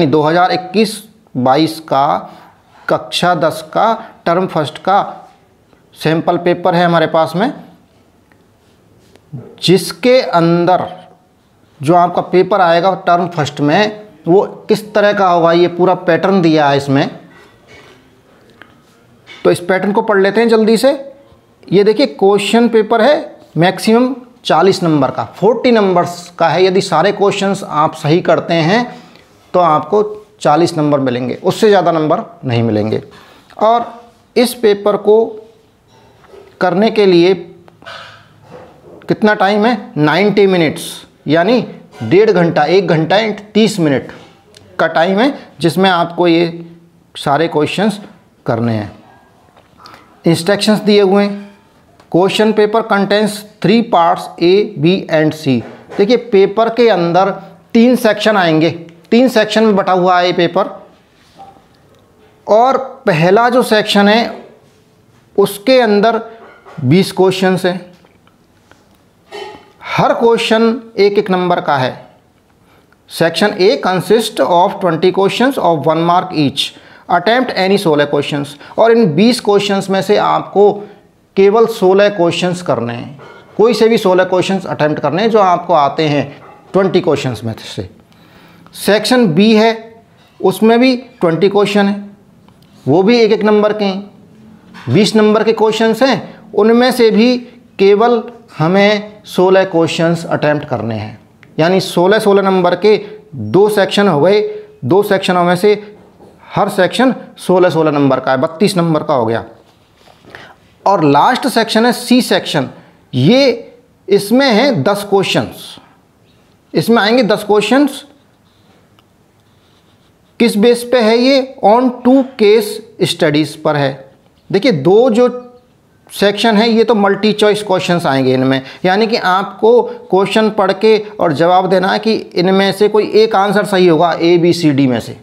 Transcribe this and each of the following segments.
2021-22 का कक्षा 10 का टर्म फर्स्ट का सैंपल पेपर है हमारे पास में, जिसके अंदर जो आपका पेपर आएगा टर्म फर्स्ट में वो किस तरह का होगा, ये पूरा पैटर्न दिया है इसमें। तो इस पैटर्न को पढ़ लेते हैं जल्दी से। ये देखिए क्वेश्चन पेपर है मैक्सिमम 40 नंबर का, 40 नंबर्स का है। यदि सारे क्वेश्चंस आप सही करते हैं तो आपको 40 नंबर मिलेंगे, उससे ज़्यादा नंबर नहीं मिलेंगे। और इस पेपर को करने के लिए कितना टाइम है, 90 मिनट्स, यानी 1.5 घंटा, 1 घंटा 30 मिनट का टाइम है, जिसमें आपको ये सारे क्वेश्चंस करने हैं। इंस्ट्रक्शंस दिए हुए हैं। Question paper contains 3 parts A, B and C। देखिए पेपर के अंदर 3 सेक्शन आएंगे, 3 सेक्शन में बटा हुआ है ये पेपर। और पहला जो सेक्शन है उसके अंदर 20 क्वेश्चंस हैं। हर क्वेश्चन एक नंबर का है। Section A consist of 20 questions of 1 mark each. Attempt any 16 questions. और इन 20 क्वेश्चंस में से आपको केवल 16 क्वेश्चंस करने हैं, कोई से भी 16 क्वेश्चंस अटेम्प्ट करने हैं जो आपको आते हैं 20 क्वेश्चंस में से। सेक्शन B है, उसमें भी 20 क्वेश्चन हैं, वो भी एक नंबर के हैं। 20 नंबर के क्वेश्चंस हैं, उनमें से भी केवल हमें 16 क्वेश्चंस अटेम्प्ट करने हैं। यानी 16 नंबर के 2 सेक्शन हो गए। 2 सेक्शनों में से हर सेक्शन 16 नंबर का है, 32 नंबर का हो गया। और लास्ट सेक्शन है C सेक्शन। ये इसमें है 10 क्वेश्चंस, इसमें आएंगे 10 क्वेश्चंस। किस बेस पे है ये, ऑन 2 केस स्टडीज़ पर है। देखिए 2 जो सेक्शन है ये तो मल्टी चॉइस क्वेश्चंस आएंगे इनमें, यानी कि आपको क्वेश्चन पढ़ के और जवाब देना है कि इनमें से कोई एक आंसर सही होगा, A, B, C, D में से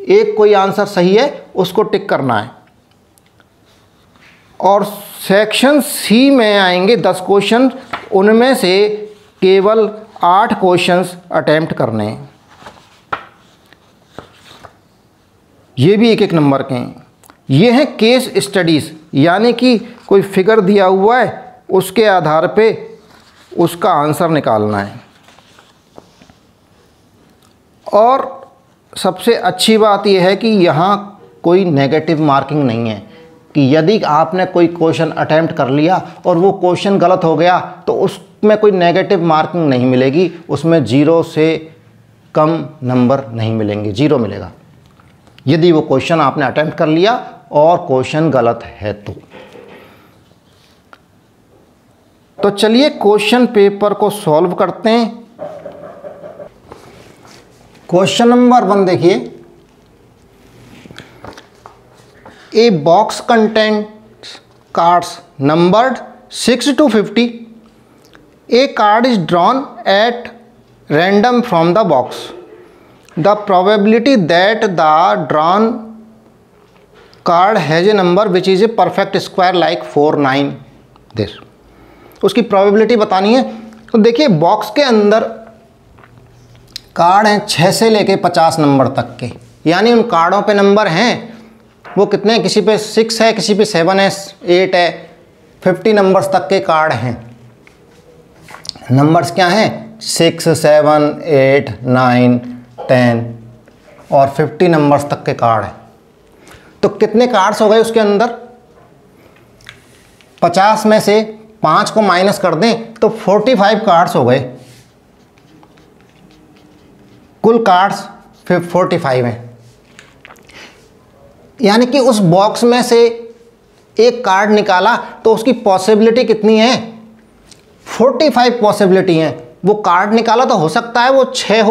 एक कोई आंसर सही है, उसको टिक करना है। और सेक्शन C में आएंगे 10 क्वेश्चन, उनमें से केवल 8 क्वेश्चंस अटेम्प्ट करने हैं। ये भी एक नंबर के हैं। ये हैं केस स्टडीज़, यानी कि कोई फिगर दिया हुआ है, उसके आधार पे उसका आंसर निकालना है। और सबसे अच्छी बात यह है कि यहाँ कोई नेगेटिव मार्किंग नहीं है, कि यदि आपने कोई क्वेश्चन अटेम्प्ट कर लिया और वो क्वेश्चन गलत हो गया तो उसमें कोई नेगेटिव मार्किंग नहीं मिलेगी, उसमें 0 से कम नंबर नहीं मिलेंगे, 0 मिलेगा यदि वो क्वेश्चन आपने अटेम्प्ट कर लिया और क्वेश्चन गलत है तो चलिए क्वेश्चन पेपर को सॉल्व करते हैं। क्वेश्चन नंबर 1 देखिए, a box contents cards numbered 6 to 50. A card is drawn at random from the box. The probability that the drawn card has a number which is a perfect square like 4, 9 this. उसकी probability बतानी है। तो देखिए box के अंदर card हैं 6 से लेके 50 नंबर तक के, यानी उन कार्डों पे नंबर हैं वो कितने, किसी पे 6 है, किसी पे 7 है, 8 है, 50 नंबर्स तक के कार्ड हैं। नंबर्स क्या हैं, 6, 7, 8, 9, 10 और 50 नंबर्स तक के कार्ड हैं। तो कितने कार्ड्स हो गए उसके अंदर, 50 में से 5 को माइनस कर दें तो 45 कार्ड्स हो गए। कुल कार्ड्स 45 हैं, यानी कि उस बॉक्स में से एक कार्ड निकाला तो उसकी पॉसिबिलिटी कितनी है, 45 पॉसिबिलिटी हैं। वो कार्ड निकाला तो हो सकता है वो 6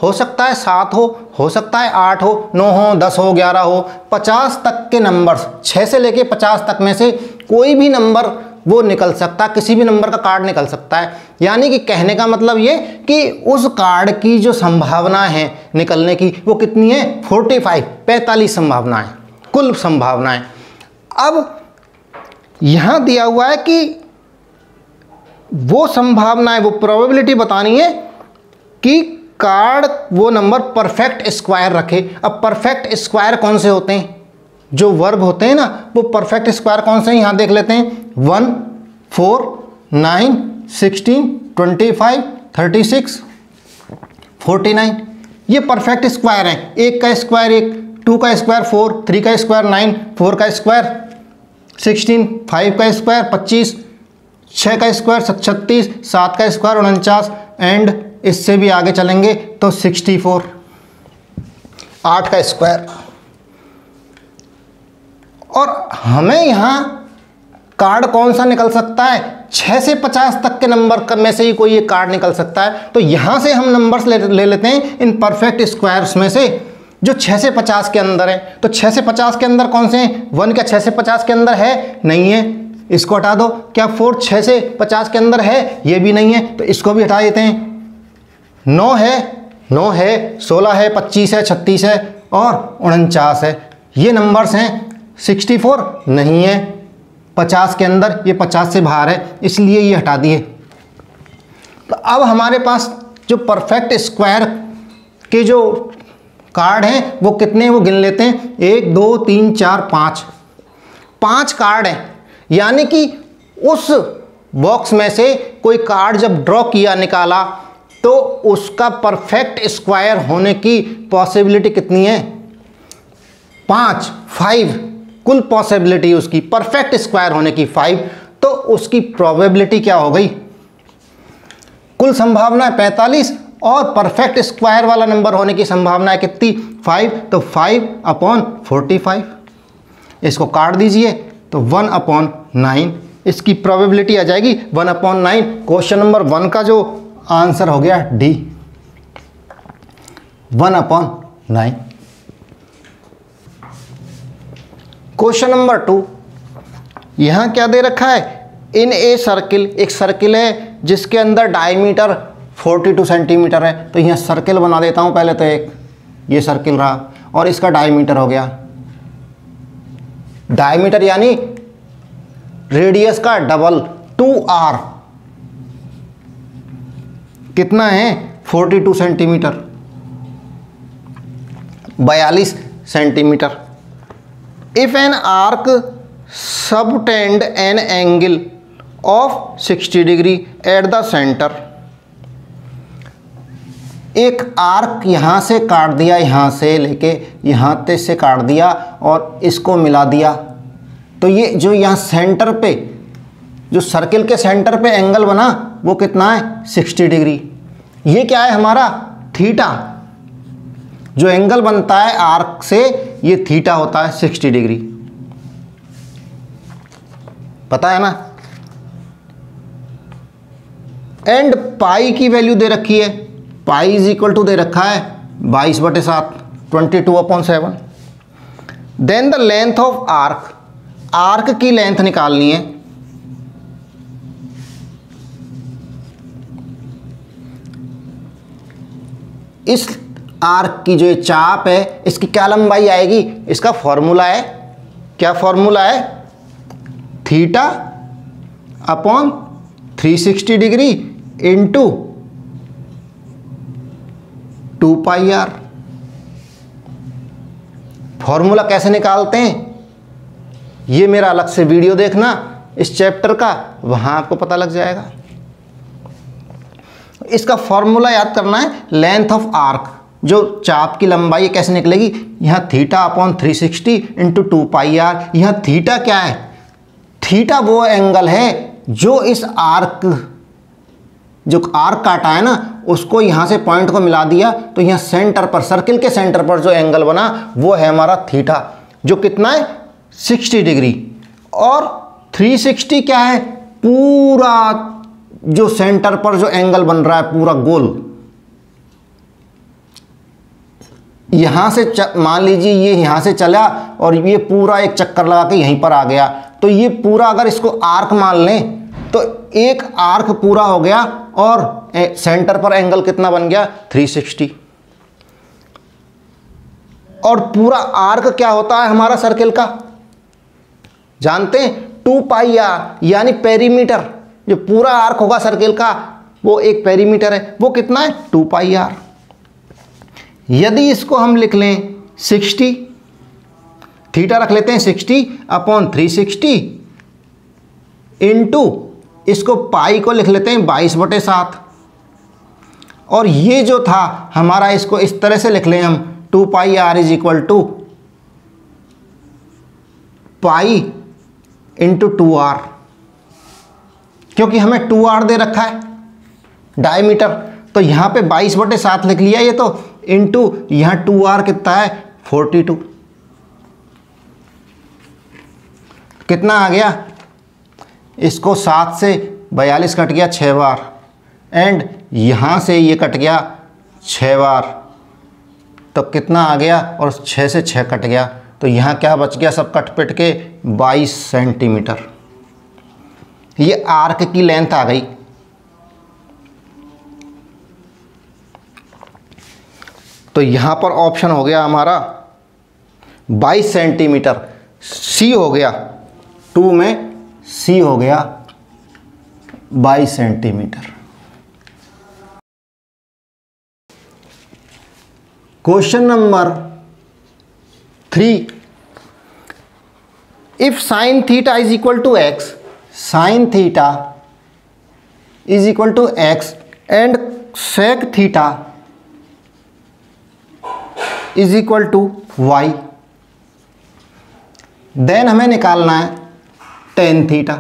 हो सकता है 7 हो सकता है 8 हो, 9 हो, 10 हो, 11 हो, 50 तक के नंबर्स, 6 से लेके 50 तक में से कोई भी नंबर वो निकल सकता है, किसी भी नंबर का कार्ड निकल सकता है। यानी कि कहने का मतलब ये कि उस कार्ड की जो संभावना है निकलने की वो कितनी है, 45 संभावनाएं, कुल संभावनाएं। अब यहां दिया हुआ है कि वो संभावनाएं, वो प्रोबेबिलिटी बतानी है कि कार्ड वो नंबर परफेक्ट स्क्वायर रखे। अब परफेक्ट स्क्वायर कौन से होते हैं, जो वर्ग होते हैं ना, वो परफेक्ट स्क्वायर कौन से हैं, यहाँ देख लेते हैं। 1, 4, 9, 16, 25, 36, 49, ये परफेक्ट स्क्वायर हैं। 1 का स्क्वायर 1, 2 का स्क्वायर 4, 3 का स्क्वायर 9, 4 का स्क्वायर 16, 5 का स्क्वायर 25, 6 का स्क्वायर 36, 7 का स्क्वायर 49, एंड इससे भी आगे चलेंगे तो 64, 8 का स्क्वायर। और हमें यहाँ कार्ड कौन सा निकल सकता है, 6 से 50 तक के नंबर में से ही कोई एक कार्ड निकल सकता है। तो यहाँ से हम नंबर्स ले लेते हैं इन परफेक्ट स्क्वायर्स में से जो 6 से 50 के अंदर है। तो 6 से 50 के अंदर कौन से हैं, 1 क्या 6 से 50 के अंदर है, नहीं है, इसको हटा दो। क्या 4 6 से 50 के अंदर है, ये भी नहीं है, तो इसको भी हटा देते हैं। 9 है, 16 है, 25 है, 36 है और 49 है, ये नंबर्स हैं। 64 नहीं है 50 के अंदर, ये 50 से बाहर है, इसलिए ये हटा दिए। तो अब हमारे पास जो परफेक्ट स्क्वायर के जो कार्ड हैं वो कितने हैं, वो गिन लेते हैं। 1 2 3 4 5, 5 कार्ड हैं। यानी कि उस बॉक्स में से कोई कार्ड जब ड्रॉ किया, निकाला, तो उसका परफेक्ट स्क्वायर होने की पॉसिबिलिटी कितनी है, 5 कुल पॉसिबिलिटी उसकी परफेक्ट स्क्वायर होने की 5। तो उसकी प्रोबेबिलिटी क्या हो गई, कुल संभावना है 45 और परफेक्ट स्क्वायर वाला नंबर होने की संभावना है कितनी, 5। तो 5/45, इसको काट दीजिए तो 1/9, इसकी प्रोबेबिलिटी आ जाएगी 1/9। क्वेश्चन नंबर 1 का जो आंसर हो गया डी, 1/9। क्वेश्चन नंबर 2, यहां क्या दे रखा है, इन ए सर्किल, एक सर्किल है जिसके अंदर डायमीटर 42 सेंटीमीटर है। तो यहाँ सर्किल बना देता हूँ पहले। तो एक ये सर्किल रहा और इसका डायमीटर हो गया, डायमीटर यानी रेडियस का डबल 2r, कितना है 42 centimetre, 42 centimetre. If an arc subtend an angle of 60 degree at the centre, एक आर्क यहाँ से काट दिया, यहाँ से लेके यहाँ तक से काट दिया और इसको मिला दिया, तो ये जो यहाँ सेंटर पे, जो सर्किल के सेंटर पे एंगल बना वो कितना है 60 डिग्री। ये क्या है हमारा थीटा, जो एंगल बनता है आर्क से ये थीटा होता है 60 डिग्री, पता है ना। एंड पाई की वैल्यू दे रखी है, पाई इज इक्वल टू दे रखा है 22/7, 22/7। Then the length of arc, arc की लेंथ निकालनी है। इस आर्क की जो ये चाप है इसकी क्या लंबाई आएगी, इसका फॉर्मूला है, क्या फॉर्मूला है, theta upon 360 degree into 2πr। Formula कैसे निकालते हैं ये मेरा अलग से वीडियो देखना इस चैप्टर का, वहां आपको पता लग जाएगा। इसका फॉर्मूला याद करना है, लेंथ ऑफ आर्क, जो चाप की लंबाई कैसे निकलेगी, यहाँ थीटा अपॉन 360 इंटू 2πr। यहाँ थीटा क्या है, थीटा वो एंगल है जो इस आर्क, जो आर्क काटा है ना उसको यहाँ से पॉइंट को मिला दिया, तो यहाँ सेंटर पर, सर्किल के सेंटर पर जो एंगल बना वो है हमारा थीटा, जो कितना है 60 डिग्री। और 360 क्या है, पूरा जो सेंटर पर जो एंगल बन रहा है पूरा गोल, यहां से मान लीजिए ये यहां से चला और ये पूरा एक चक्कर लगा के यहीं पर आ गया, तो ये पूरा अगर इसको आर्क मान लें तो एक आर्क पूरा हो गया और सेंटर पर एंगल कितना बन गया 360। और पूरा आर्क क्या होता है हमारा सर्किल का, जानते हैं 2πr, यानी पेरीमीटर, जो पूरा आर्क होगा सर्किल का वो एक पेरीमीटर है, वो कितना है 2πr। यदि इसको हम लिख लें 60, थीटा रख लेते हैं 60/360 इंटू इसको पाई को लिख लेते हैं 22/7, और ये जो था हमारा इसको इस तरह से लिख लें हम 2πr is equal to pi into 2r, क्योंकि हमें 2r दे रखा है डायमीटर, तो यहाँ पे 22/7 लिख लिया ये तो, इंटू यहाँ 2r कितना है 42, कितना आ गया, इसको 7 से 42 कट गया 6 बार, एंड यहाँ से ये कट गया 6 बार, तो कितना आ गया, और 6 से 6 कट गया, तो यहाँ क्या बच गया, सब कट पिट के 22 सेंटीमीटर। ये आर्क की लेंथ आ गई। तो यहाँ पर ऑप्शन हो गया हमारा 22 सेंटीमीटर, सी हो गया 2 में, सी हो गया 22 centimetre. Question number 3, if sine theta is equal to x, sine theta is equal to x and sec theta is equal to y, then हमें निकालना है टेन थीटा।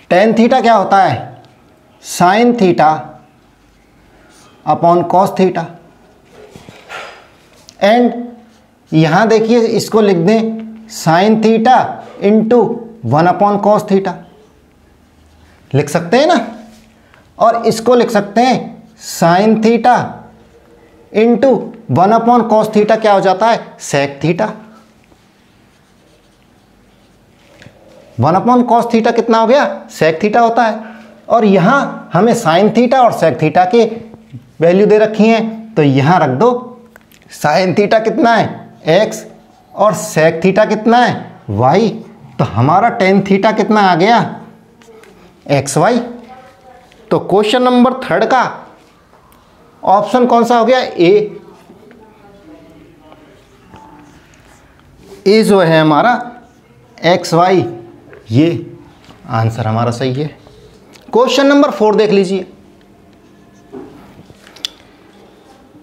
टेन थीटा क्या होता है, sine theta upon cos theta, and यहाँ देखिए इसको लिख दें sine theta into 1/cos theta, लिख सकते हैं ना, और इसको लिख सकते हैं sine theta into 1/cos theta, क्या हो जाता है सेक थीटा। 1/cos थीटा कितना हो गया, सेक थीटा होता है, और यहाँ हमें साइन थीटा और सेक थीटा के वैल्यू दे रखी हैं, तो यहाँ रख दो साइन थीटा कितना है x और सेक थीटा कितना है y, तो हमारा टेन थीटा कितना आ गया xy। तो क्वेश्चन नंबर 3 का ऑप्शन कौन सा हो गया, ए जो है हमारा xy, ये आंसर हमारा सही है। क्वेश्चन नंबर 4 देख लीजिए,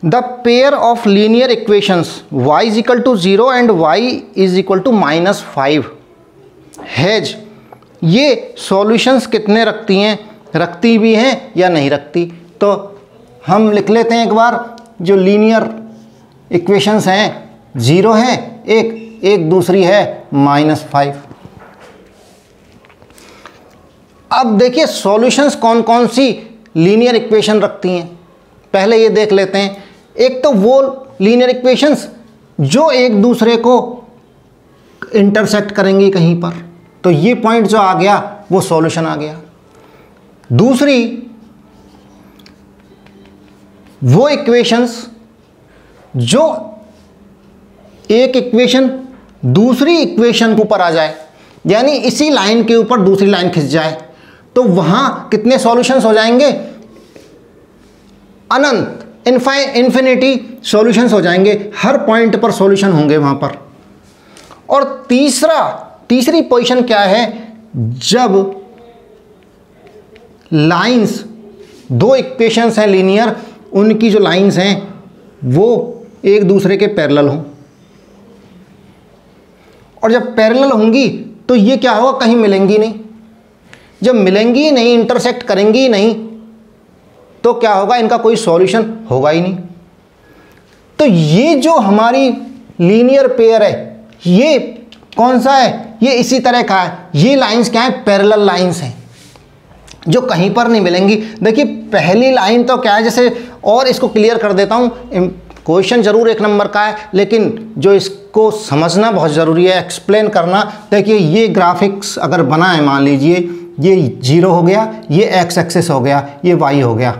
the pair of linear equations y is equal to 0 and y is equal to -5 has, ये सॉल्यूशंस कितने रखती हैं, रखती भी हैं या नहीं रखती। तो हम लिख लेते हैं एक बार, जो लीनियर इक्वेशंस हैं 0 हैं, एक दूसरी है -5। अब देखिए सॉल्यूशंस कौन कौन सी लीनियर इक्वेशन रखती हैं, पहले ये देख लेते हैं। एक तो वो लीनियर इक्वेशंस जो एक दूसरे को इंटरसेक्ट करेंगी कहीं पर, तो ये पॉइंट जो आ गया वो सॉल्यूशन आ गया। दूसरी वो इक्वेशंस जो एक इक्वेशन दूसरी इक्वेशन के ऊपर आ जाए, यानी इसी लाइन के ऊपर दूसरी लाइन खिंच जाए, तो वहां कितने सॉल्यूशंस हो जाएंगे, अनंत इन्फिनिटी सॉल्यूशंस हो जाएंगे, हर पॉइंट पर सॉल्यूशन होंगे वहां पर। और तीसरी पोजीशन क्या है, जब लाइंस, दो इक्वेशंस हैं लीनियर, उनकी जो लाइंस हैं वो एक दूसरे के पैरेलल हों, और जब पैरेलल होंगी तो ये क्या होगा, कहीं मिलेंगी नहीं। जब मिलेंगी ही नहीं, इंटरसेक्ट करेंगी ही नहीं, तो क्या होगा, इनका कोई सॉल्यूशन होगा ही नहीं। तो ये जो हमारी लीनियर पेयर है, ये कौन सा है, ये इसी तरह का है। ये लाइंस क्या है, पैरेलल लाइंस हैं जो कहीं पर नहीं मिलेंगी। देखिए पहली लाइन तो क्या है, जैसे, और इसको क्लियर कर देता हूँ, क्वेश्चन जरूर 1 नंबर का है, लेकिन जो इसको समझना बहुत ज़रूरी है, एक्सप्लेन करना। देखिए ये ग्राफिक्स अगर बना है, मान लीजिए ये 0 हो गया, ये x एक्सिस हो गया, ये y हो गया,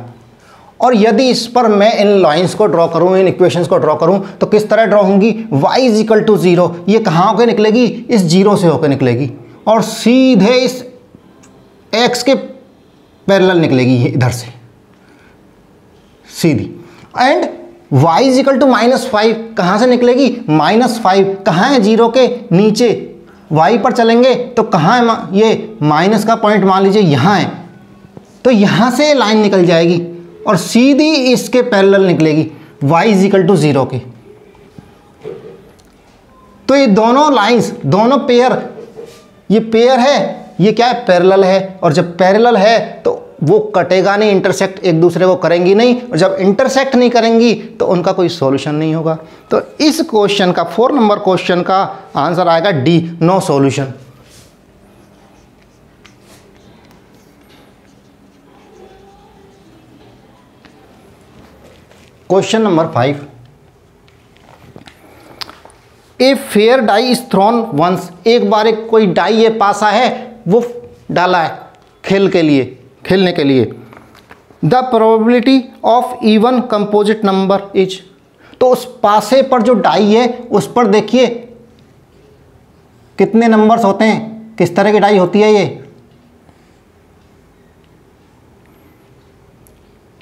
और यदि इस पर मैं इन लाइंस को ड्रॉ करूँ, इन इक्वेशंस को ड्रॉ करूँ, तो किस तरह ड्रॉ होंगी, y इज इक्वल टू 0, ये कहाँ होकर निकलेगी, इस 0 से होकर निकलेगी, और सीधे इस x के पैरेलल निकलेगी ये इधर से सीधी। And y is equal to -5 कहाँ से निकलेगी? -5 कहाँ है? 0 के नीचे। y पर चलेंगे तो कहाँ है? ये माइनस का पॉइंट मान लीजिए यहाँ है, तो यहाँ से लाइन निकल जाएगी और सीधी इसके पैरेलल निकलेगी y इज इक्वल टू 0 के। तो ये दोनों लाइंस, दोनों पेयर, ये पेयर है, ये क्या है? पैरेलल है। और जब पैरेलल है तो वो कटेगा नहीं, इंटरसेक्ट एक दूसरे को करेंगी नहीं, और जब इंटरसेक्ट नहीं करेंगी तो उनका कोई सॉल्यूशन नहीं होगा। तो इस क्वेश्चन का 4 नंबर क्वेश्चन का आंसर आएगा D, no solution. Question number 5, a fair die is thrown once, एक बार एक कोई डाई ये पासा है वो डाला है खेलने के लिए। The probability of even composite number is, तो उस पासे पर जो डाई है उस पर देखिए कितने नंबर्स होते हैं, किस तरह की डाई होती है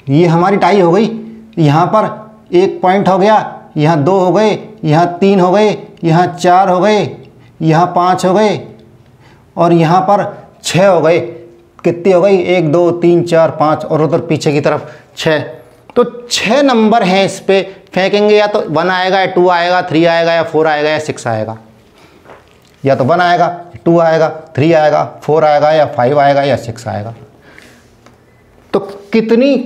ये हमारी डाई हो गई। यहाँ पर 1 पॉइंट हो गया, यहाँ 2 हो गए, यहाँ 3 हो गए, यहाँ 4 हो गए, यहाँ 5 हो गए और यहाँ पर 6 हो गए। कितनी हो गई? 1 2 3 4 5 और उधर पीछे की तरफ 6। तो 6 नंबर हैं इस पे फेंकेंगे, या तो 1 आएगा या 2 आएगा, 3 आएगा या 4 आएगा या 6 आएगा। या तो 1 आएगा, 2 आएगा, 3 आएगा, 4 आएगा या 5 आएगा या 6 आएगा। तो कितनी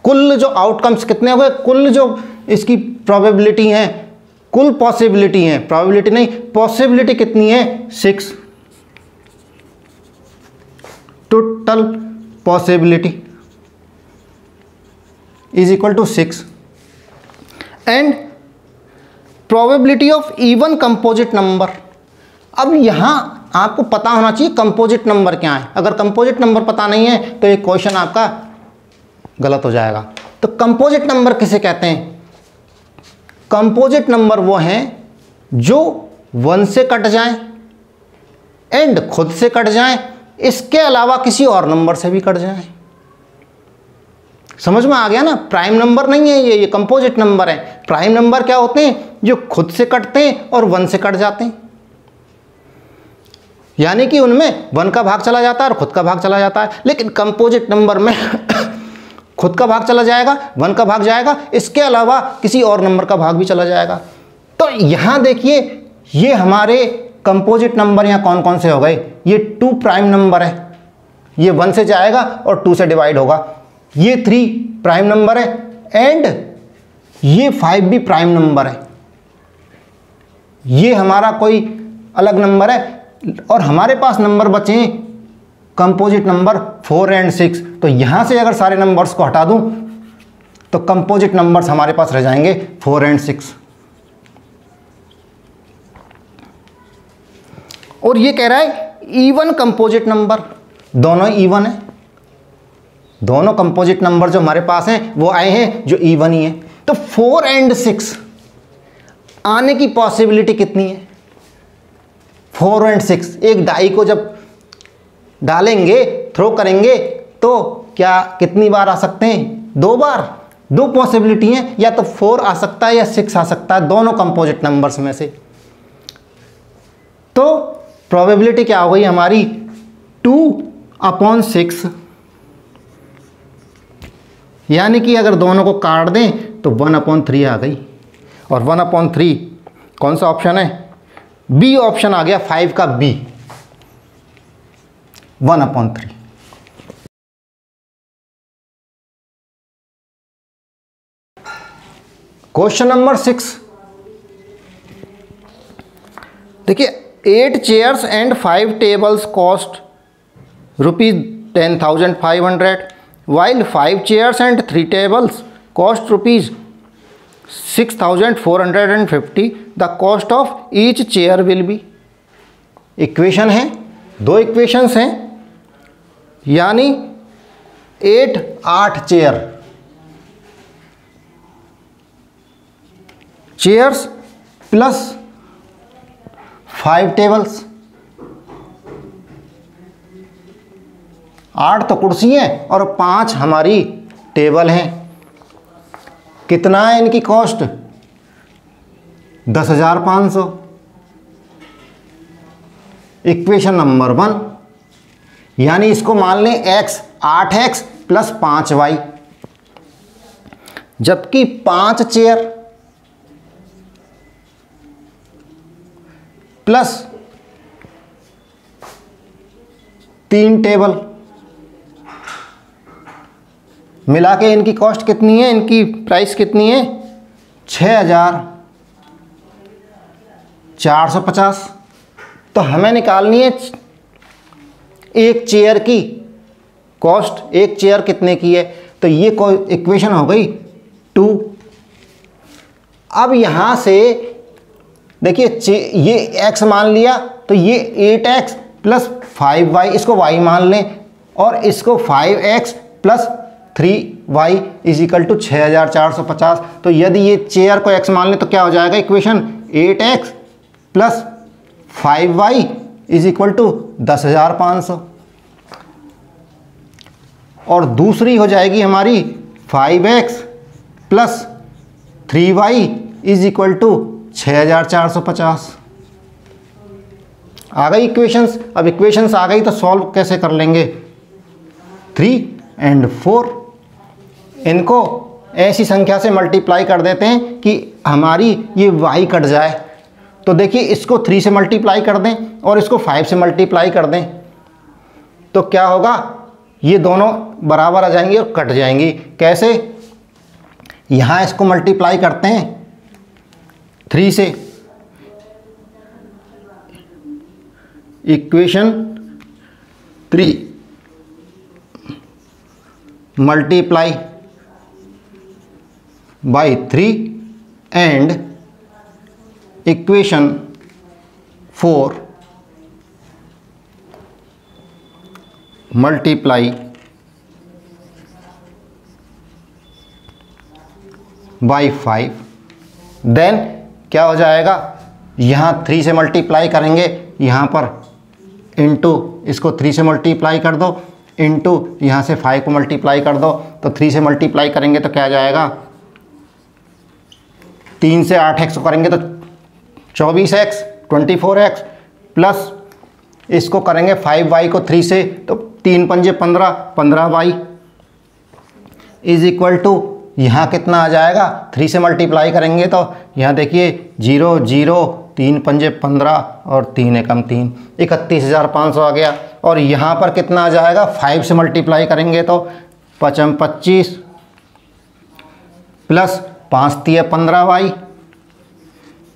कुल जो आउटकम्स कितने हो गए? कुल जो इसकी प्रोबेबिलिटी है, कुल पॉसिबिलिटी है, प्रोबेबिलिटी नहीं, पॉसिबिलिटी कितनी है? 6। Total possibility is equal to 6 and probability of even composite number. अब यहां आपको पता होना चाहिए कंपोजिट नंबर क्या है। अगर कंपोजिट नंबर पता नहीं है तो ये क्वेश्चन आपका गलत हो जाएगा। तो कंपोजिट नंबर किसे कहते हैं? कंपोजिट नंबर वो हैं जो 1 से कट जाएं एंड खुद से कट जाएं, इसके अलावा किसी और नंबर से भी कट जाएं। समझ में आ गया ना? प्राइम नंबर नहीं है ये कंपोजिट नंबर है। प्राइम नंबर क्या होते हैं? जो खुद से कटते हैं और 1 से कट जाते हैं, यानी कि उनमें 1 का भाग चला जाता है और खुद का भाग चला जाता है। लेकिन कंपोजिट नंबर में खुद का भाग चला जाएगा, 1 का भाग जाएगा, इसके अलावा किसी और नंबर का भाग भी चला जाएगा। तो यहां देखिए ये हमारे कंपोजिट नंबर यहाँ कौन कौन से हो गए? ये 2 प्राइम नंबर है, ये 1 से जाएगा और 2 से डिवाइड होगा। ये 3 प्राइम नंबर है एंड ये 5 भी प्राइम नंबर है। ये हमारा कोई अलग नंबर है और हमारे पास नंबर बचे हैं कंपोजिट नंबर 4 एंड 6। तो यहाँ से अगर सारे नंबर्स को हटा दूं तो कंपोजिट नंबर्स हमारे पास रह जाएंगे 4 एंड 6। और ये कह रहा है इवन कंपोजिट नंबर, दोनों इवन है। दोनों कंपोजिट नंबर जो हमारे पास हैं वो आए हैं जो इवन ही है। तो 4 एंड 6 आने की पॉसिबिलिटी कितनी है? 4 एंड 6 एक डाई को जब डालेंगे, थ्रो करेंगे तो क्या कितनी बार आ सकते हैं? 2 बार। 2 पॉसिबिलिटी हैं, या तो 4 आ सकता है या 6 आ सकता है, दोनों कंपोजिट नंबर्स में से। तो प्रोबेबिलिटी क्या हो गई हमारी? 2/6, यानी कि अगर दोनों को काट दें तो 1/3 आ गई। और 1/3 कौन सा ऑप्शन है? बी ऑप्शन आ गया, 5 का बी, 1/3। क्वेश्चन नंबर 6 देखिए, 8 chairs and 5 tables cost ₹10,500 while 5 chairs and 3 tables cost ₹6,450. the cost of each chair will be। Equation है, 2 इक्वेशंस हैं, यानी 8 चेयर्स प्लस 5 टेबल्स। 8 तो कुर्सी हैं और 5 हमारी टेबल हैं। कितना है इनकी कॉस्ट? 10,500। इक्वेशन नंबर 1, यानी इसको मान लें x, 8x प्लस 5y, जबकि 5 चेयर प्लस 3 टेबल मिला के इनकी कॉस्ट कितनी है, इनकी प्राइस कितनी है? 6,450। तो हमें निकालनी है एक चेयर की कॉस्ट। एक चेयर कितने की है? तो ये इक्वेशन हो गई 2। अब यहाँ से देखिए ये x मान लिया तो ये 8x प्लस 5y, इसको y मान लें, और इसको 5x plus 3y is equal to 6,450। तो यदि ये चेयर को x मान लें तो क्या हो जाएगा equation? 8x plus 5y is equal to 10,500। और दूसरी हो जाएगी हमारी 5x plus 3y is equal to 6,450। आ गई इक्वेशंस। अब इक्वेशंस आ गई तो सॉल्व कैसे कर लेंगे? 3 और 4 इनको ऐसी संख्या से मल्टीप्लाई कर देते हैं कि हमारी ये y कट जाए। तो देखिए इसको 3 से मल्टीप्लाई कर दें और इसको 5 से मल्टीप्लाई कर दें तो क्या होगा? ये दोनों बराबर आ जाएंगी और कट जाएंगी। कैसे? यहाँ इसको मल्टीप्लाई करते हैं 3 से, equation 3 multiply by 3 and equation 4 multiply by 5। Then क्या हो जाएगा? यहाँ 3 से मल्टीप्लाई करेंगे, यहाँ पर इंटू इसको 3 से मल्टीप्लाई कर दो, इंटू यहाँ से 5 को मल्टीप्लाई कर दो। तो 3 से मल्टीप्लाई करेंगे तो क्या आ जाएगा? 3 से 8x को करेंगे तो 24x 24x प्लस इसको करेंगे 5y को 3 से तो 3 पंजे 15 15y इज इक्वल टू यहाँ कितना आ जाएगा? 3 से मल्टीप्लाई करेंगे तो यहाँ देखिए 0 0 3 पंजे 15 और 3 एकम 3 31,500 आ गया। और यहाँ पर कितना आ जाएगा? 5 से मल्टीप्लाई करेंगे तो 5 25 plus 5 3 15y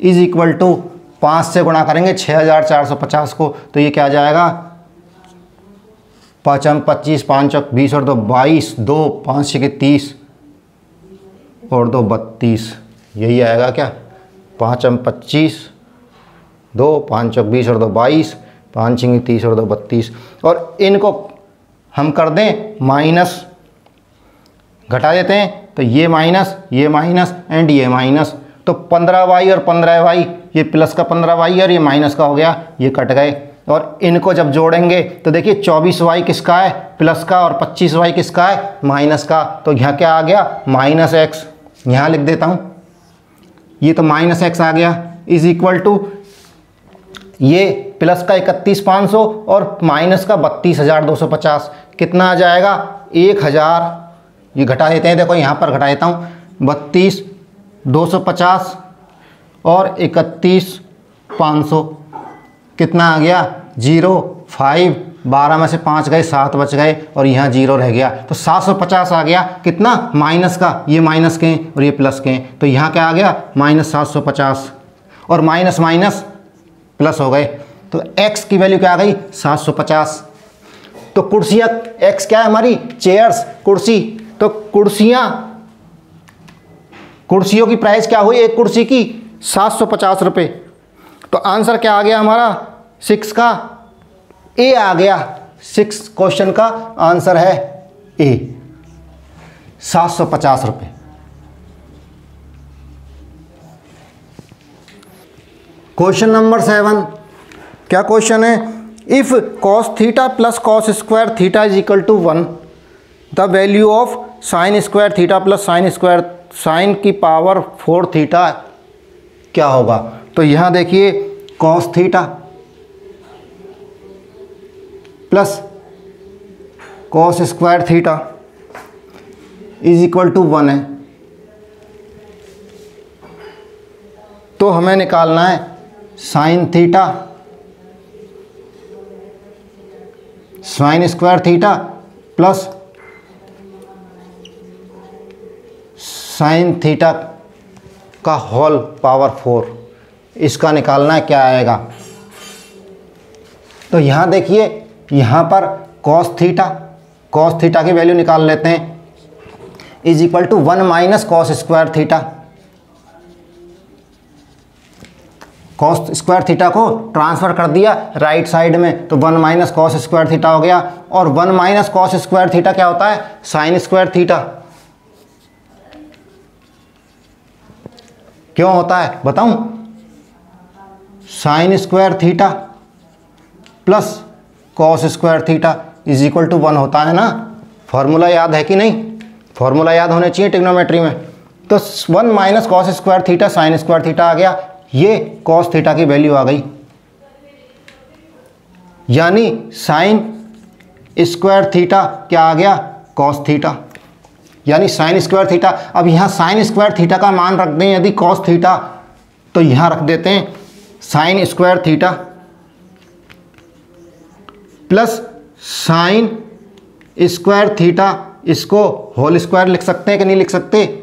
is equal to 5 से गुणा करेंगे 6,450 को तो ये क्या आ जाएगा? 5 25 5 20 और 2 22 2 5 6 30 और 2 32 यही आएगा क्या? 5 25 2 5 20 और 2 22 5 6 30 और 2 32। और इनको हम कर दें माइनस, घटा देते हैं तो ये माइनस एंड ये माइनस, तो 15y और 15y ये प्लस का 15y और ये माइनस का हो गया, ये कट गए। और इनको जब जोड़ेंगे तो देखिए 24y किसका है? प्लस का, और 25y किसका है? माइनस का। तो यहाँ क्या आ गया? Minus x. यहाँ लिख देता हूँ, ये तो माइनस एक्स आ गया इज इक्वल टू ये प्लस का 31,500 और माइनस का 32,250 कितना आ जाएगा? 1,000। ये घटा देते हैं, देखो यहाँ पर घटा देता हूँ 32,250 और 31,500 कितना आ गया? 0 5 12 में से 5 गए 7 बच गए और यहाँ 0 रह गया तो 750 आ गया। कितना? माइनस का, ये माइनस के हैं और ये प्लस के हैं तो यहाँ क्या आ गया? माइनस 750 और माइनस माइनस प्लस हो गए तो x की वैल्यू क्या आ गई? 750। तो कुर्सियाँ x क्या है हमारी? चेयर्स, कुर्सी। तो कुर्सियों की प्राइस क्या हुई? एक कुर्सी की 750 रुपये। तो आंसर क्या आ गया हमारा? 6 का ए आ गया। 6 क्वेश्चन का आंसर है ए, 750 रुपये। क्वेश्चन नंबर 7, क्या क्वेश्चन है? If cos theta plus cos square theta is equal to 1, the value of sine square theta plus sine square sine की पावर 4 थीटा क्या होगा। तो यहाँ देखिए cos theta plus cos square theta is equal to 1 है। तो हमें निकालना है sine theta sine square theta plus sine theta का होल पावर 4, इसका निकालना है क्या आएगा। तो यहाँ देखिए यहाँ पर कॉस थीटा की वैल्यू निकाल लेते हैं, is equal to 1 minus cos square theta. Cos square theta को ट्रांसफ़र कर दिया राइट साइड में, तो 1 माइनस कॉस स्क्वायर थीटा हो गया। और 1 माइनस कॉस स्क्वायर थीटा क्या होता है, साइन स्क्वायर थीटा। क्यों होता है बताऊं, sine square theta plus cos square theta is equal to 1 होता है ना। फॉर्मूला याद है कि नहीं, फॉर्मूला याद होने चाहिए ट्रिग्नोमेट्री में। तो 1 minus cos square theta sine square theta आ गया, ये कॉस थीटा की वैल्यू आ गई, यानी साइन स्क्वायर थीटा क्या आ गया, कॉस थीटा, यानी साइन स्क्वायर थीटा। अब यहाँ साइन स्क्वायर थीटा का मान रख दें यदि कॉस थीटा, तो यहाँ रख देते हैं sign square theta plus sine square theta, इसको होल स्क्वायर लिख सकते हैं कि नहीं लिख सकते।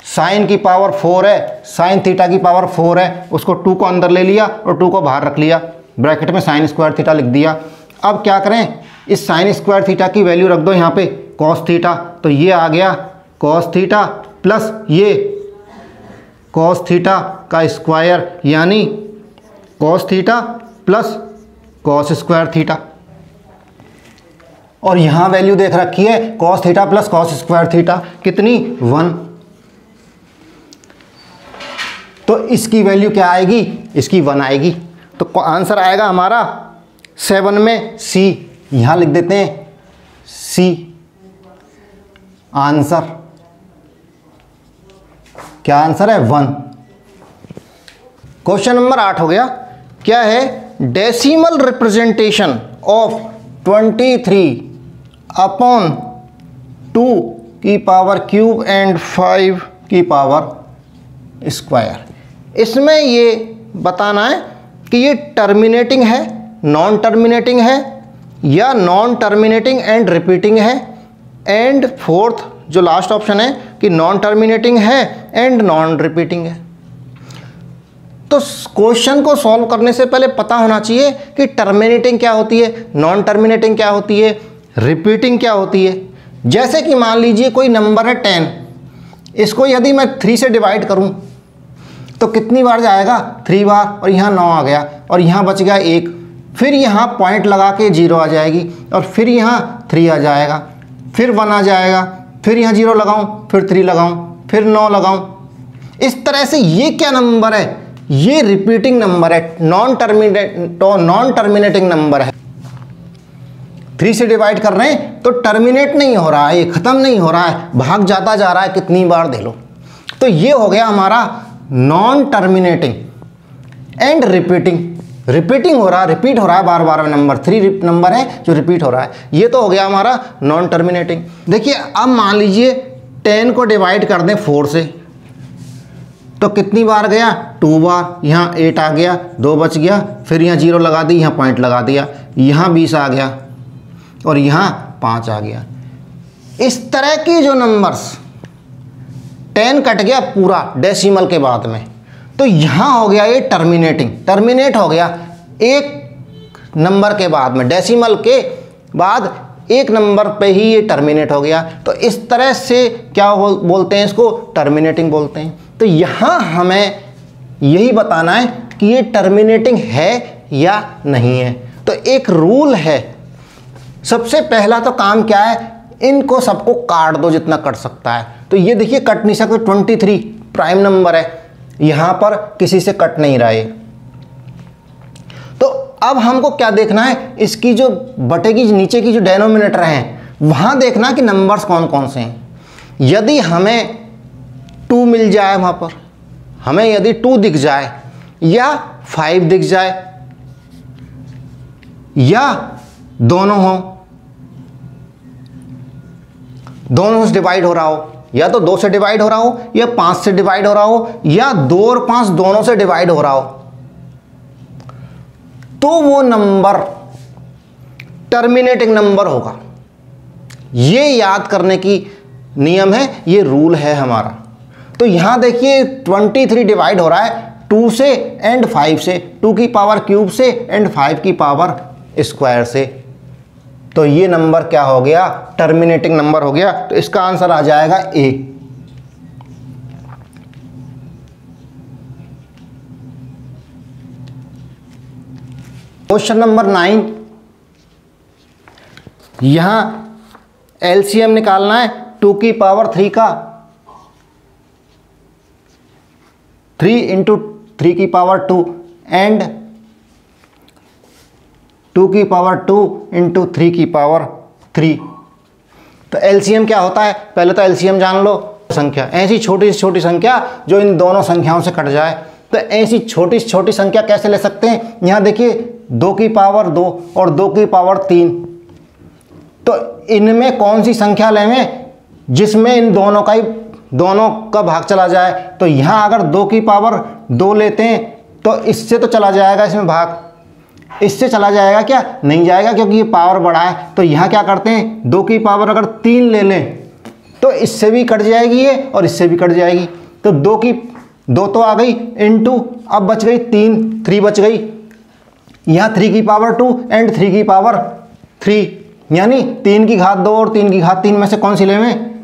साइन की पावर 4 है, साइन थीटा की पावर 4 है, उसको 2 को अंदर ले लिया और 2 को बाहर रख लिया, ब्रैकेट में साइन स्क्वायर थीटा लिख दिया। अब क्या करें, इस साइन स्क्वायर थीटा की वैल्यू रख दो यहाँ पे कॉस थीटा, तो ये आ गया कॉस थीटा प्लस ये कॉस थीटा का स्क्वायर, यानी cos theta plus cos square theta. और यहाँ वैल्यू देख रखी है cos theta plus cos square theta कितनी, 1। तो इसकी वैल्यू क्या आएगी, इसकी 1 आएगी। तो आंसर आएगा हमारा 7 में सी, यहाँ लिख देते हैं सी आंसर। क्या आंसर है, 1। क्वेश्चन नंबर 8 हो गया, क्या है, डेसिमल रिप्रेजेंटेशन ऑफ 23 अपॉन 2 की पावर क्यूब एंड 5 की पावर स्क्वायर। इसमें ये बताना है कि ये टर्मिनेटिंग है, नॉन टर्मिनेटिंग है, या नॉन टर्मिनेटिंग एंड रिपीटिंग है, एंड फोर्थ जो लास्ट ऑप्शन है कि नॉन टर्मिनेटिंग है एंड नॉन रिपीटिंग है। तो क्वेश्चन को सॉल्व करने से पहले पता होना चाहिए कि टर्मिनेटिंग क्या होती है, नॉन टर्मिनेटिंग क्या होती है, रिपीटिंग क्या होती है। जैसे कि मान लीजिए कोई नंबर है 10, इसको यदि मैं 3 से डिवाइड करूं तो कितनी बार जाएगा, 3 बार, और यहाँ 9 आ गया और यहाँ बच गया 1, फिर यहाँ पॉइंट लगा के 0 आ जाएगी और फिर यहाँ 3 आ जाएगा, फिर 1 आ जाएगा, फिर यहाँ 0 लगाऊं, फिर 3 लगाऊं, फिर 9 लगाऊं। इस तरह से ये क्या नंबर है, ये रिपीटिंग नंबर है, नॉन टर्मिनेटिंग नंबर है। 3 से डिवाइड कर रहे हैं तो टर्मिनेट नहीं हो रहा है, ये ख़त्म नहीं हो रहा है, भाग जाता जा रहा है, कितनी बार दे लो। तो ये हो गया हमारा नॉन टर्मिनेटिंग एंड रिपीटिंग हो रहा है, रिपीट हो रहा है बार बार नंबर, 3 नंबर है जो रिपीट हो रहा है। ये तो हो गया हमारा नॉन टर्मिनेटिंग। देखिए अब मान लीजिए 10 को डिवाइड कर दें 4 से, तो कितनी बार गया, 2 बार, यहाँ 8 आ गया, 2 बच गया, फिर यहाँ 0 लगा दी, यहाँ पॉइंट लगा दिया, यहाँ 20 आ गया और यहाँ 5 आ गया। इस तरह के जो नंबर्स 10 कट गया पूरा डेसिमल के बाद में, तो यहाँ हो गया ये टर्मिनेट हो गया एक नंबर के बाद में, डेसिमल के बाद एक नंबर पे ही ये टर्मिनेट हो गया। तो इस तरह से क्या बोलते हैं, इसको टर्मिनेटिंग बोलते हैं। तो यहाँ हमें यही बताना है कि ये टर्मिनेटिंग है या नहीं है। तो एक रूल है, सबसे पहला तो काम क्या है, इनको सबको काट दो जितना कट सकता है। तो ये देखिए कट नहीं सकते, 23 प्राइम नंबर है, यहाँ पर किसी से कट नहीं रहा है। तो अब हमको क्या देखना है, इसकी जो बटे की नीचे की जो डेनोमिनेटर हैं वहाँ देखना कि नंबर्स कौन कौन से हैं। यदि हमें 2 मिल जाए, वहाँ पर हमें यदि 2 दिख जाए या 5 दिख जाए या दोनों हो, दोनों से डिवाइड हो रहा हो, या तो 2 से डिवाइड हो रहा हो या 5 से डिवाइड हो रहा हो या 2 और 5 दोनों से डिवाइड हो रहा हो, तो वो नंबर टर्मिनेटिंग नंबर होगा। ये याद करने की नियम है, ये रूल है हमारा। तो यहां देखिए 23 डिवाइड हो रहा है 2 से एंड 5 से, 2 की पावर क्यूब से एंड 5 की पावर स्क्वायर से। तो ये नंबर क्या हो गया, टर्मिनेटिंग नंबर हो गया। तो इसका आंसर आ जाएगा ए। क्वेश्चन नंबर 9, यहां एलसीएम निकालना है 2 की पावर 3 का, 3 इंटू 3 की पावर 2 एंड 2 की पावर 2 इंटू 3 की पावर 3। तो एलसीएम क्या होता है, पहले तो एलसीएम जान लो। संख्या, ऐसी छोटी से छोटी संख्या जो इन दोनों संख्याओं से कट जाए। तो ऐसी छोटी से छोटी संख्या कैसे ले सकते हैं, यहाँ देखिए 2 की पावर 2 और 2 की पावर 3। तो इनमें कौन सी संख्या लेंगे जिसमें इन दोनों का भाग चला जाए। तो यहाँ अगर 2 की पावर 2 लेते हैं तो इससे तो चला जाएगा, इसमें भाग इससे चला जाएगा क्या, नहीं जाएगा, क्योंकि ये पावर बड़ा है। तो यहाँ क्या करते हैं, 2 की पावर अगर 3 ले लें तो इससे भी कट जाएगी ये और इससे भी कट जाएगी। तो 2 तो आ गई इंटू, अब बच गई 3 बच गई। यहाँ 3 की पावर 2 एंड 3 की पावर 3, यानी 3 की घात 2 और 3 की घात 3 में से कौन सी लेवें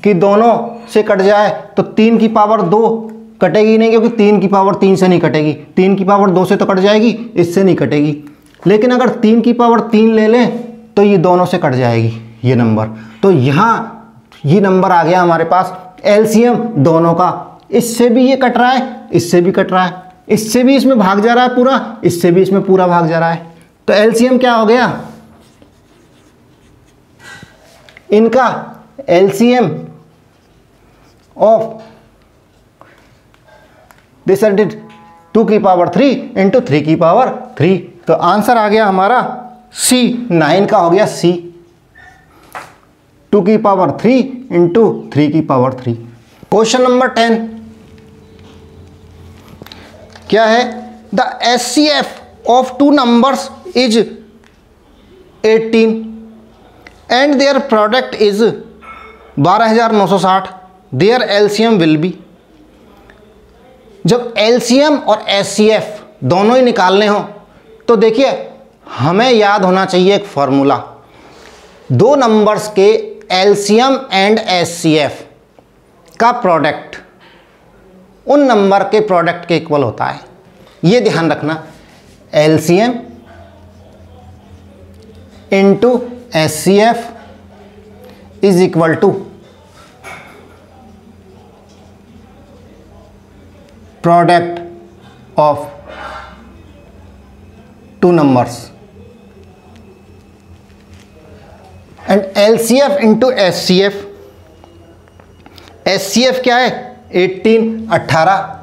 कि दोनों से कट जाए। तो 3 की पावर 2 कटेगी नहीं, क्योंकि 3 की पावर 3 से नहीं कटेगी, 3 की पावर 2 से तो कट जाएगी, इससे नहीं कटेगी। लेकिन अगर 3 की पावर 3 ले लें तो ये दोनों से कट जाएगी ये नंबर। तो यहाँ ये नंबर आ गया हमारे पास एलसीएम दोनों का। इससे भी ये कट रहा है, इससे भी कट रहा है, इससे भी इसमें भाग जा रहा है पूरा, इससे भी इसमें पूरा भाग जा रहा है। तो एलसीएम क्या हो गया इनका, एलसीएम ऑफ दिस 2 की पावर 3 इंटू 3 की पावर 3। तो आंसर आ गया हमारा सी, 9 का हो गया सी, 2 की पावर 3 इंटू 3 की पावर 3। क्वेश्चन नंबर 10 क्या है, the HCF of 2 numbers is 18 and their product is 12,960, their LCM will be. जब एलसीएम और एचसीएफ दोनों ही निकालने हो तो देखिए हमें याद होना चाहिए एक फॉर्मूला, 2 नंबर्स के एलसीएम एंड एचसीएफ का प्रोडक्ट उन नंबर के प्रोडक्ट के इक्वल होता है। ये ध्यान रखना, LCM into HCF is equal to product of 2 numbers and LCF into HCF. HCF क्या है 18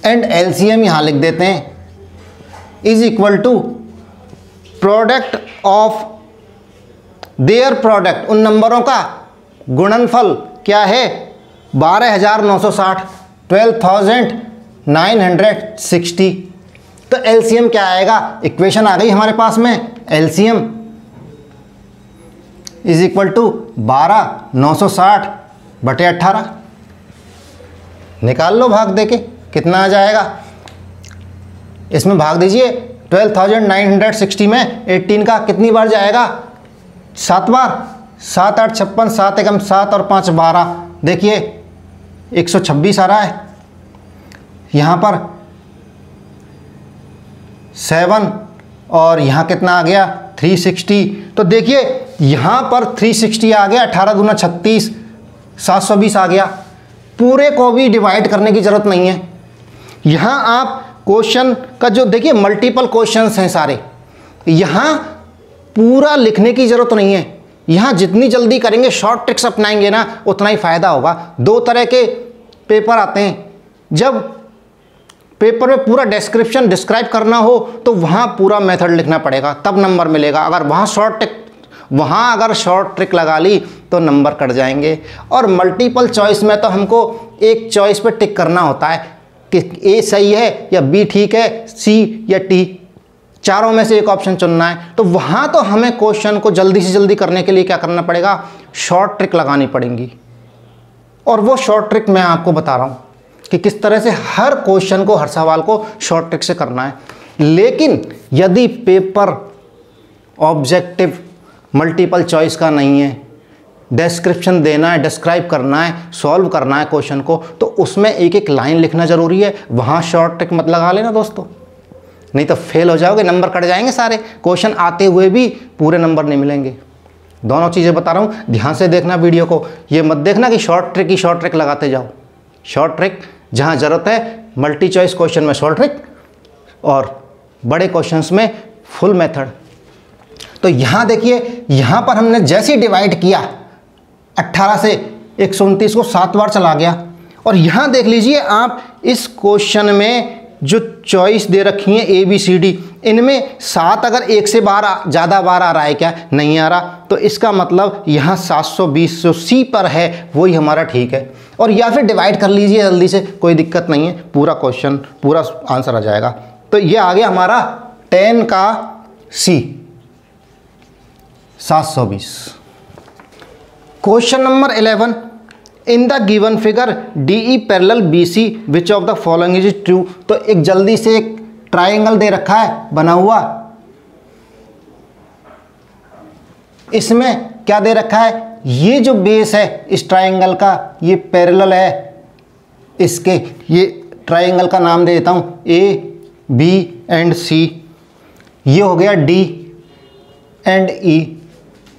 एंड एलसीएम यहां लिख देते हैं is equal to product of their product, उन नंबरों का गुणनफल क्या है 12,960, 12,960। तो एलसीएम क्या आएगा, इक्वेशन आ गई हमारे पास में, एलसीएम इज इक्वल टू 12,960 बटे 18। निकाल लो भाग देके कितना आ जाएगा, इसमें भाग दीजिए 12,960 में 18 का कितनी बार जाएगा, 7 बार, 7 8 56, 7 एकम 7 और 5 12, देखिए 126 आ रहा है। यहाँ पर 7 और यहाँ कितना आ गया 360। तो देखिए यहाँ पर 360 आ गया, 18 दूना 36, 720 आ गया। पूरे को भी डिवाइड करने की ज़रूरत नहीं है। यहाँ आप क्वेश्चन का जो देखिए मल्टीपल क्वेश्चंस हैं सारे, यहाँ पूरा लिखने की ज़रूरत नहीं है। यहाँ जितनी जल्दी करेंगे, शॉर्ट ट्रिक्स अपनाएंगे ना, उतना ही फ़ायदा होगा। दो तरह के पेपर आते हैं, जब पेपर में पूरा डिस्क्राइब करना हो तो वहाँ पूरा मेथड लिखना पड़ेगा, तब नंबर मिलेगा। अगर वहाँ अगर शॉर्ट ट्रिक लगा ली तो नंबर कट जाएंगे। और मल्टीपल चॉइस में तो हमको एक चॉइस पे टिक करना होता है कि ए सही है या बी ठीक है, सी या टी, चारों में से एक ऑप्शन चुनना है। तो वहाँ तो हमें क्वेश्चन को जल्दी से जल्दी करने के लिए क्या करना पड़ेगा, शॉर्ट ट्रिक लगानी पड़ेंगी। और वो शॉर्ट ट्रिक मैं आपको बता रहा हूँ कि किस तरह से हर क्वेश्चन को, हर सवाल को शॉर्ट ट्रिक से करना है। लेकिन यदि पेपर ऑब्जेक्टिव मल्टीपल चॉइस का नहीं है, डिस्क्रिप्शन देना है, डिस्क्राइब करना है, सॉल्व करना है क्वेश्चन को, तो उसमें एक एक लाइन लिखना ज़रूरी है। वहाँ शॉर्ट ट्रिक मत लगा लेना दोस्तों, नहीं तो फेल हो जाओगे, नंबर कट जाएंगे सारे। क्वेश्चन आते हुए भी पूरे नंबर नहीं मिलेंगे। दोनों चीज़ें बता रहा हूँ, ध्यान से देखना वीडियो को। ये मत देखना कि शॉर्ट ट्रिक लगाते जाओ। शॉर्ट ट्रिक जहाँ ज़रूरत है, मल्टी चॉइस क्वेश्चन में शॉर्ट ट्रिक और बड़े क्वेश्चंस में फुल मेथड। तो यहाँ देखिए, यहाँ पर हमने जैसे ही डिवाइड किया 18 से 129 को 7 बार चला गया। और यहाँ देख लीजिए आप, इस क्वेश्चन में जो चॉइस दे रखी है ए बी सी डी, इनमें 7 अगर एक से ज़्यादा बार आ रहा है क्या, नहीं आ रहा, तो इसका मतलब यहाँ 720 जो सी पर है वही हमारा ठीक है। और या फिर डिवाइड कर लीजिए जल्दी से, कोई दिक्कत नहीं है, पूरा क्वेश्चन पूरा आंसर आ जाएगा। तो ये आ गया हमारा 10 का सी 720। Question number 11, in the given figure DE parallel BC which of the following is true. तो एक जल्दी से एक ट्राइंगल दे रखा है बना हुआ, इसमें क्या दे रखा है, ये जो बेस है इस ट्राइंगल का ये पैरेलल है इसके, ये ट्राइंगल का नाम दे देता हूँ A B एंड C, ये हो गया D एंड E।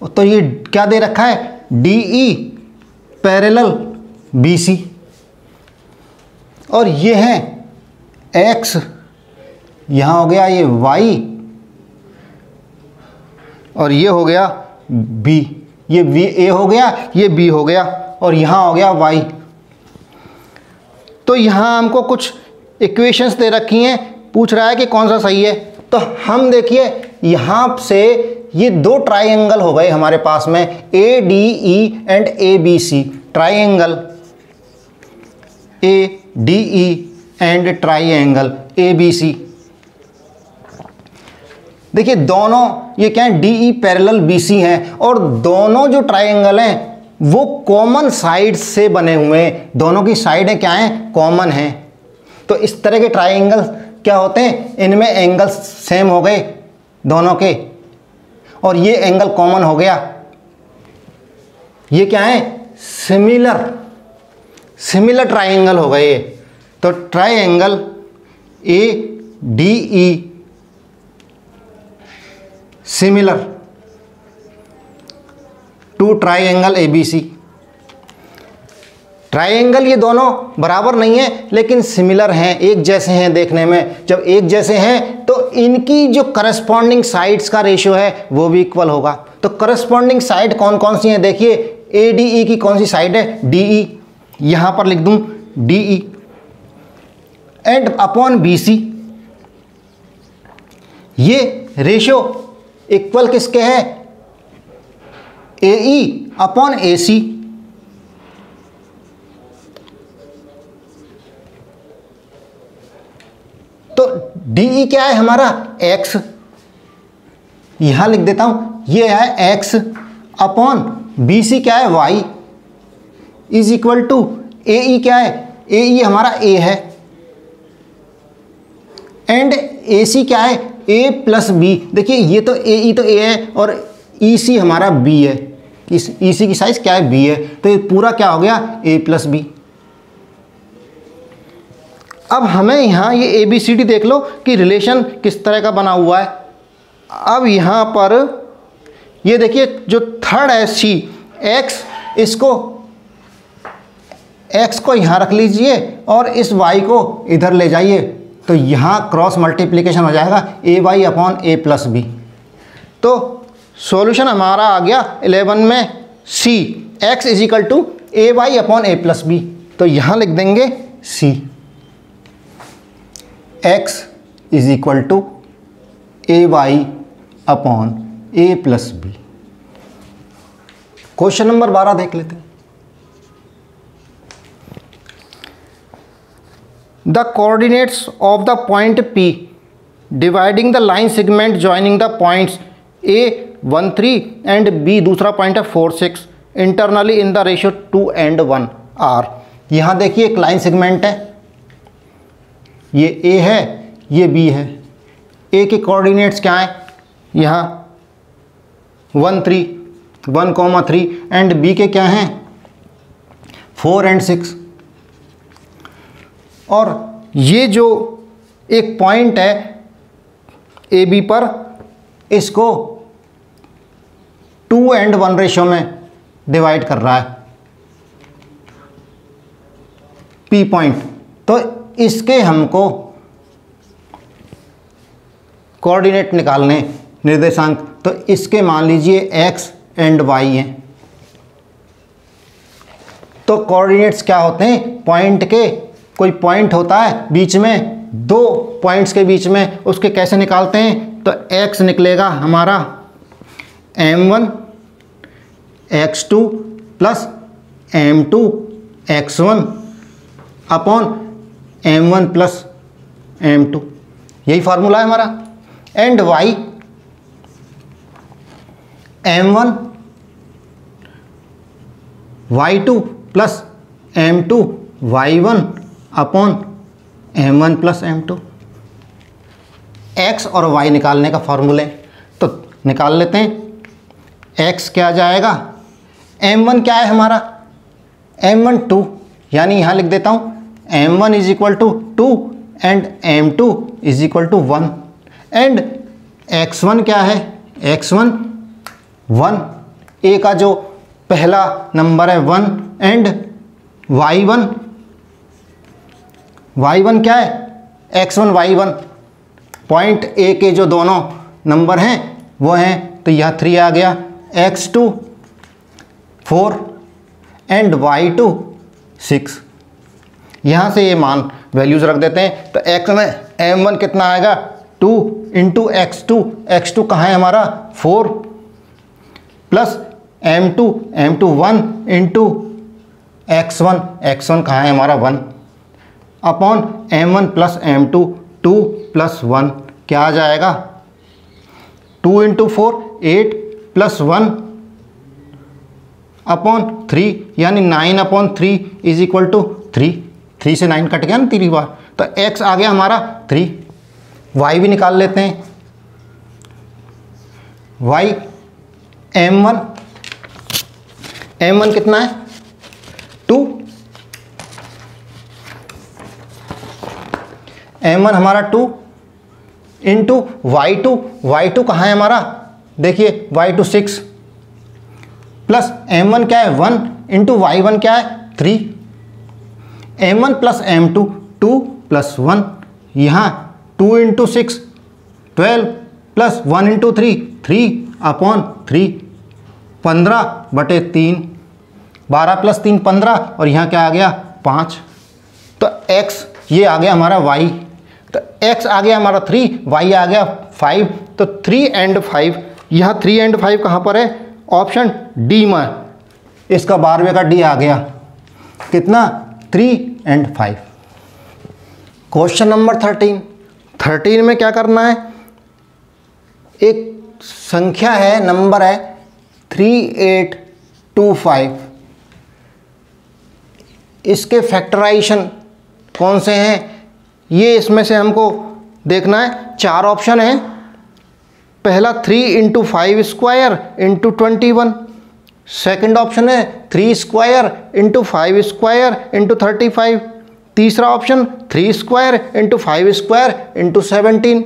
तो ये क्या दे रखा है, DE पैरेलल BC, और ये है X, यहाँ हो गया ये Y, और ये हो गया B, ये A हो गया, ये B हो गया, और यहाँ हो गया Y। तो यहाँ हमको कुछ इक्वेशंस दे रखी हैं, पूछ रहा है कि कौन सा सही है। तो हम देखिए यहाँ से ये दो ट्राइंगल हो गए हमारे पास में, ADE and ABC, triangle ADE and triangle ABC। देखिए दोनों ये क्या है, DE पैरेलल BC हैं, और दोनों जो ट्राइंगल हैं वो कॉमन साइड से बने हुए हैं, दोनों की साइडें क्या हैं, कॉमन हैं। तो इस तरह के ट्राइंगल क्या होते हैं, इनमें एंगल्स सेम हो गए दोनों के, और ये एंगल कॉमन हो गया, ये क्या है, सिमिलर ट्राइंगल हो गए। तो triangle ADE similar to triangle ABC। Triangle ये दोनों बराबर नहीं है लेकिन सिमिलर हैं, एक जैसे हैं देखने में। जब एक जैसे हैं तो इनकी जो करस्पॉन्डिंग साइड्स का रेशियो है वो भी इक्वल होगा। तो करस्पॉन्डिंग साइड कौन कौन सी हैं, देखिए ADE की कौन सी साइड है, DE, यहाँ पर लिख दूँ DE, एंड अपॉन BC, ये रेशियो इक्वल किसके है, AE अपॉन AC। तो DE क्या है हमारा, X, यहां लिख देता हूं, ये है X, अपॉन BC क्या है, Y, is equal to AE क्या है, AE हमारा A है, एंड AC क्या है, A प्लस B। देखिए ये तो AE तो A है और EC हमारा B है, इस EC की साइज क्या है, B है। तो ये पूरा क्या हो गया, A प्लस B। अब हमें यहाँ ये ABCD देख लो कि रिलेशन किस तरह का बना हुआ है। अब यहाँ पर ये देखिए जो थर्ड है C, X को यहाँ रख लीजिए और इस Y को इधर ले जाइए। तो यहाँ क्रॉस मल्टीप्लिकेशन हो जाएगा a y upon a plus b. तो सॉल्यूशन हमारा आ गया 11 में c, x is equal to a y upon a plus b. तो यहाँ लिख देंगे c, x is equal to a y upon a plus b. Question number 12 देख लेते हैं। The coordinates of the point P dividing the line segment joining the points A 1 3 and B दूसरा point है 4 6 internally in the ratio 2 and 1 are। यहाँ देखिए एक line segment है, ये A है, ये B है। A के कोऑर्डिनेट्स क्या हैं? यहाँ 1 3 1,3 एंड B के क्या हैं? 4 and 6। और ये जो एक पॉइंट है ए बी पर, इसको 2 and 1 रेशो में डिवाइड कर रहा है पी पॉइंट। तो इसके हमको कोऑर्डिनेट निकालने, निर्देशांक, तो इसके मान लीजिए एक्स एंड वाई हैं। तो कोऑर्डिनेट्स क्या होते हैं? पॉइंट के, कोई पॉइंट होता है बीच में, दो पॉइंट्स के बीच में, उसके कैसे निकालते हैं? तो x निकलेगा हमारा m1 x2 plus m2 x1 upon m1 plus m2, यही फार्मूला है हमारा। And y m1 y2 plus m2 y1 upon m1 plus m2। x और y निकालने का फॉर्मूले तो निकाल लेते हैं। x क्या जाएगा? m1 क्या है हमारा? m1 2, यानी यहाँ लिख देता हूँ m1 is equal to 2 and m2 is equal to 1। And x1 क्या है? x1 1, a का जो पहला नंबर है 1 एंड y1 क्या है? x1 y1, पॉइंट ए के जो दोनों नंबर हैं वो हैं, तो यह 3 आ गया। x2 4 and y2 6। यहाँ से ये मान वैल्यूज़ रख देते हैं। तो x में m1 कितना आएगा? 2 इंटू x2, x2 कहाँ है हमारा? 4 प्लस m2 1 इंटू x1 कहाँ है हमारा? 1 upon m1 plus m2 2 plus 1 क्या आ जाएगा? 2 इंटू 4 8 प्लस 1 अपॉन 3, यानी 9 अपॉन 3 इज इक्वल टू 3। 3 से 9 कट गया ना 3 बार, तो x आ गया हमारा 3। y भी निकाल लेते हैं। y m1 कितना है? 2। m1 हमारा 2 इंटू y2 कहाँ है हमारा? देखिए y2 6 प्लस m1 क्या है? 1 इंटू y1 क्या है? 3। m1 प्लस m2 2 प्लस 1, यहाँ 2 into 6 12 plus 1 into 3 upon 3 15/3, 12 plus 3 15, और यहाँ क्या आ गया? 5। तो x ये आ गया हमारा y, तो x आ गया हमारा 3, y आ गया 5। तो 3 एंड 5, यहाँ 3 एंड 5 कहाँ पर है? ऑप्शन डी में। इसका 12वें का डी आ गया कितना? 3 एंड 5। क्वेश्चन नंबर 13 में क्या करना है? एक संख्या है, नंबर है 3825। इसके फैक्टराइजेशन कौन से हैं ये इसमें से हमको देखना है। 4 ऑप्शन है। पहला 3 into 5 square into 21। Second option है 3 स्क्वायर इंटू 5 स्क्वायर इंटू 35। तीसरा option 3 square into 5 square into 17।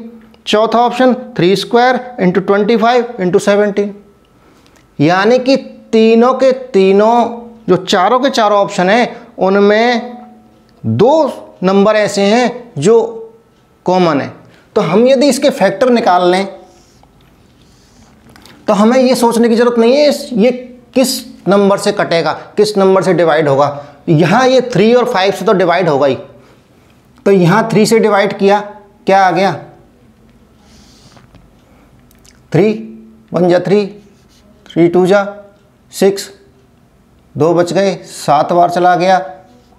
चौथा ऑप्शन 3 स्क्वायर इंटू 25 इंटू 17। यानी कि तीनों के तीनों जो चारों के चारों ऑप्शन हैं उनमें 2 नंबर ऐसे हैं जो कॉमन है। तो हम यदि इसके फैक्टर निकाल लें तो हमें ये सोचने की ज़रूरत नहीं है ये किस नंबर से कटेगा, किस नंबर से डिवाइड होगा। यहाँ ये 3 और 5 से तो डिवाइड होगा ही। तो यहाँ 3 से डिवाइड किया, क्या आ गया 3 1 जा 3, 3 2 जा 6, 2 बच गए, 7 बार चला गया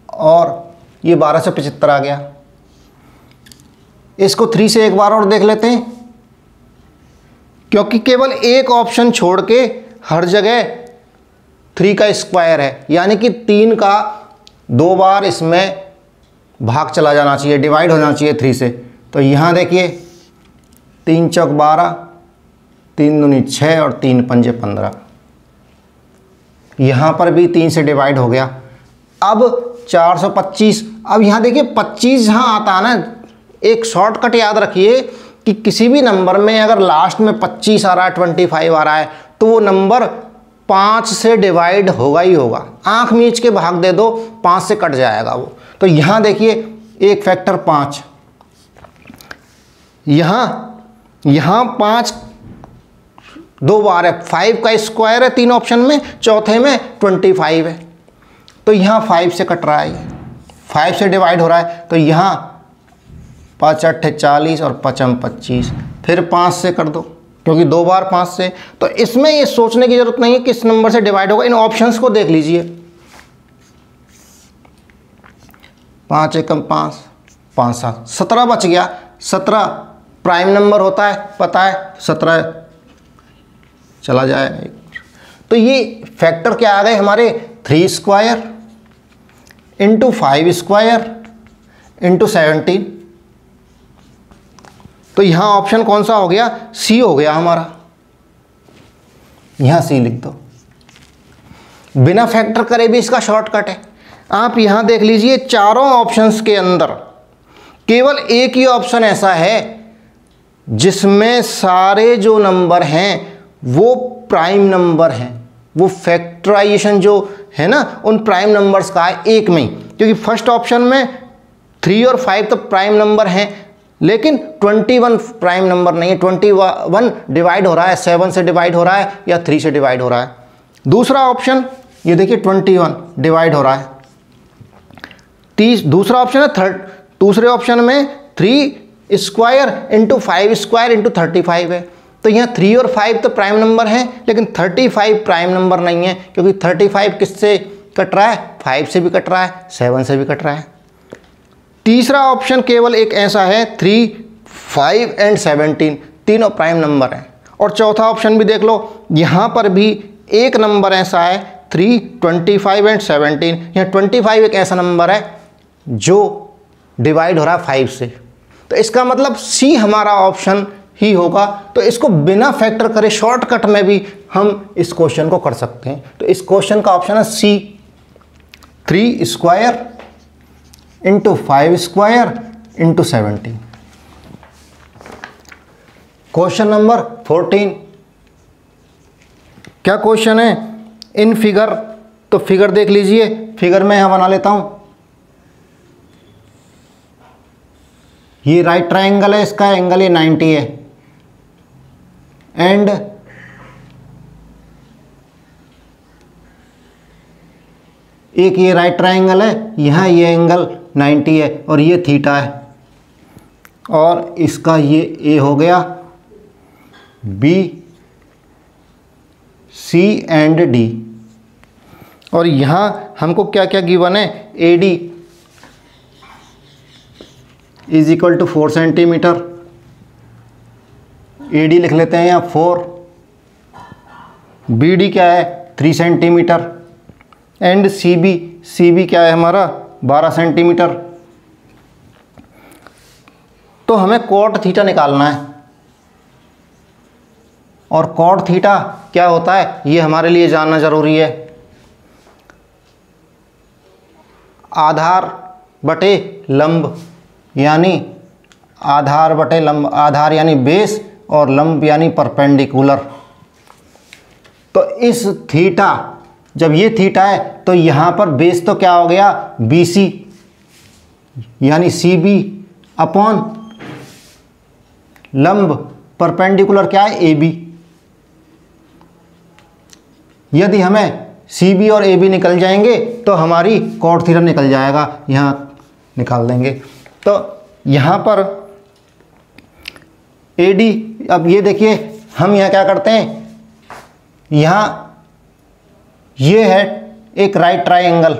और ये 1275 आ गया। इसको 3 से एक बार और देख लेते हैं, क्योंकि केवल एक ऑप्शन छोड़ के हर जगह 3 का स्क्वायर है, यानी कि 3 का 2 बार इसमें भाग चला जाना चाहिए, डिवाइड हो जाना चाहिए 3 से। तो यहाँ देखिए 3 चौक 12, 3 दूनी 6 और 3 पंजे 15। यहाँ पर भी 3 से डिवाइड हो गया। अब 425। अब यहाँ देखिए 25 जहाँ आता है ना, एक शॉर्टकट याद रखिए कि किसी भी नंबर में अगर लास्ट में 25 आ रहा है, 25 आ रहा है, तो वो नंबर 5 से डिवाइड होगा ही होगा। आंख मीच के भाग दे दो, 5 से कट जाएगा वो। तो यहाँ देखिए एक फैक्टर 5, यहाँ 5 2 बार है, 5 का स्क्वायर है 3 ऑप्शन में, चौथे में 25 है। तो यहाँ 5 से कट रहा है, 5 से डिवाइड हो रहा है। तो यहाँ 5 8 40 और 5 25, फिर 5 से कर दो, क्योंकि 2 बार 5 से। तो इसमें ये सोचने की जरूरत नहीं है किस नंबर से डिवाइड होगा। इन ऑप्शंस को देख लीजिए, 5 एकम 5, 5 7, 17 बच गया। 17 प्राइम नंबर होता है, पता है, 17 चला जाएगा। तो ये फैक्टर क्या आ गए हमारे, 3 स्क्वायर इंटू 5 स्क्वायर इंटू 17। तो यहाँ ऑप्शन कौन सा हो गया, सी हो गया हमारा। यहाँ सी लिख दो, बिना फैक्टर करे भी इसका शॉर्टकट है। आप यहाँ देख लीजिए, चारों ऑप्शंस के अंदर केवल एक ही ऑप्शन ऐसा है जिसमें सारे जो नंबर हैं वो प्राइम नंबर हैं। वो फैक्टराइजेशन जो है ना, उन प्राइम नंबर्स का है एक में ही। क्योंकि फर्स्ट ऑप्शन में 3 और 5 तो प्राइम नंबर हैं, लेकिन 21 प्राइम नंबर नहीं है। 21 डिवाइड हो रहा है, 7 से डिवाइड हो रहा है या 3 से डिवाइड हो रहा है। दूसरा ऑप्शन ये देखिए 21 डिवाइड हो रहा है। दूसरा ऑप्शन है दूसरे ऑप्शन में 3 स्क्वायर इंटू 5 स्क्वायर इंटू 35 है। तो यहाँ 3 और 5 तो प्राइम नंबर हैं, लेकिन 35 प्राइम नंबर नहीं है, क्योंकि 35 किससे कट रहा है, 5 से भी कट रहा है, 7 से भी कट रहा है। तीसरा ऑप्शन केवल एक ऐसा है, 3 5 एंड 17 तीनों प्राइम नंबर हैं। और चौथा ऑप्शन भी देख लो, यहाँ पर भी एक नंबर ऐसा है 3 25 एंड 17। यहाँ 25 एक ऐसा नंबर है जो डिवाइड हो रहा है 5 से। तो इसका मतलब सी हमारा ऑप्शन ही होगा। तो इसको बिना फैक्टर करे शॉर्टकट में भी हम इस क्वेश्चन को कर सकते हैं। तो इस क्वेश्चन का ऑप्शन है सी, 3 square into 5 square into 17। Question number 14। क्या क्वेश्चन है, इन फिगर। तो फिगर देख लीजिए, फिगर में यहां बना लेता हूं। ये राइट ट्रायंगल है, इसका एंगल ये 90 है, एंड एक ये राइट ट्रायंगल है, यहाँ ये एंगल 90 है और ये थीटा है, और इसका ये ए हो गया, बी सी एंड डी। और यहाँ हमको क्या क्या गिवन है, A D is equal to 4 centimetre. A D लिख लेते हैं यहाँ 4, बी डी क्या है 3 सेंटीमीटर, एंड सी बी क्या है हमारा 12 सेंटीमीटर। तो हमें कॉट थीटा निकालना है, और कॉट थीटा क्या होता है ये हमारे लिए जानना जरूरी है। आधार बटे लंब, यानी आधार बटे लंब, आधार यानी बेस और लंब यानी परपेंडिकुलर। तो इस थीटा, जब ये थीटा है तो यहाँ पर बेस तो क्या हो गया BC, यानी CB अपॉन लंब परपेंडिकुलर क्या है, ए बी। यदि हमें सी बी और ए बी निकल जाएंगे तो हमारी कॉट थीटा निकल जाएगा, यहाँ निकाल देंगे। तो यहाँ पर ए डी, अब ये देखिए हम यहाँ क्या करते हैं, यहाँ ये है एक राइट ट्राइंगल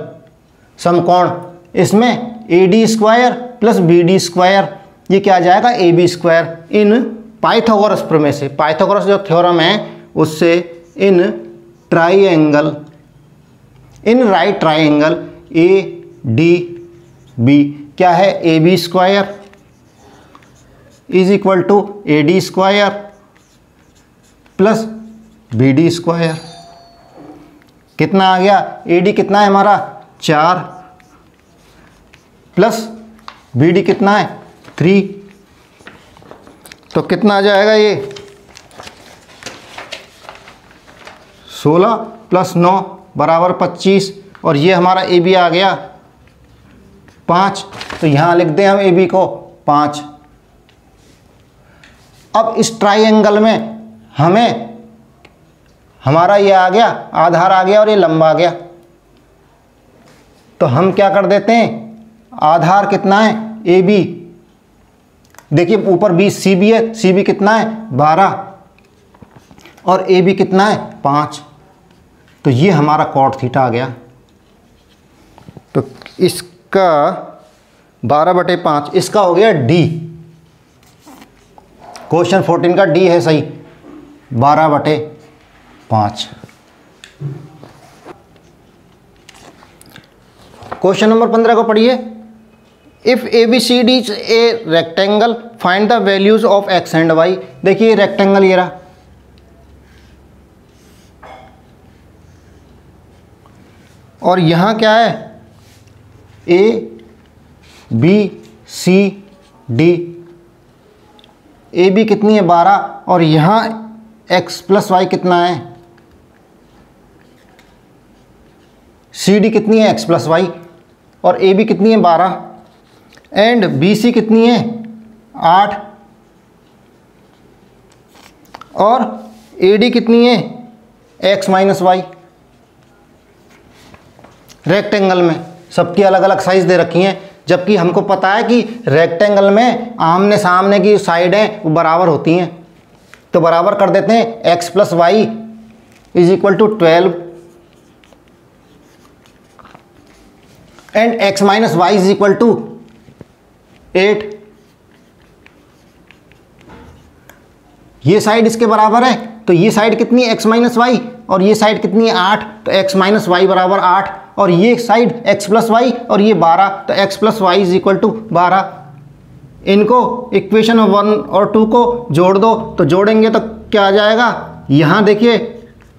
समकोण, इसमें A D square plus B D square, ये क्या आ जाएगा, ए बी स्क्वायर। इन पाइथागोरस प्रमेय से, पाइथागोरस जो थ्योरम है उससे, in triangle, in right triangle A D B क्या है, A B square is equal to A D square plus B D square. कितना आ गया, ए डी कितना है हमारा 4 प्लस बी डी कितना है 3, तो कितना आ जाएगा ये 16 प्लस 9 बराबर 25, और ये हमारा ए बी आ गया 5, तो यहाँ लिख दें हम ए बी को 5। अब इस ट्राइंगल में हमें हमारा ये आ गया, आधार आ गया और ये लंबा आ गया, तो हम क्या कर देते हैं, आधार कितना है ए बी, देखिए ऊपर बी सी बी है, सी बी कितना है 12 और ए बी कितना है 5, तो ये हमारा कॉट थीटा आ गया। तो इसका 12/5 इसका हो गया डी, क्वेश्चन 14 का डी है सही, 12/5। क्वेश्चन नंबर 15 को पढ़िए। If A B C D is a rectangle find the values of x and y. देखिए रेक्टेंगल ये रहा, और यहां क्या है, A B C D, A B कितनी है 12 और यहाँ x प्लस वाई कितना है, सी डी कितनी है x प्लस वाई, और ए बी कितनी है 12 एंड बी सी कितनी है 8 और ए डी कितनी है x माइनस वाई। रेक्टेंगल में सबकी अलग अलग साइज दे रखी हैं, जबकि हमको पता है कि रेक्टेंगल में आमने सामने की साइडें वो बराबर होती हैं, तो बराबर कर देते हैं x plus y is equal to 12 and x minus y is equal to 8। ये साइड इसके बराबर है, तो ये साइड कितनी है x माइनस वाई और ये साइड कितनी है 8, तो x माइनस वाई बराबर 8, और ये साइड x प्लस वाई और ये 12, तो x plus y is equal to 12। इनको इक्वेशन 1 और 2 को जोड़ दो, तो जोड़ेंगे तो क्या आ जाएगा, यहाँ देखिए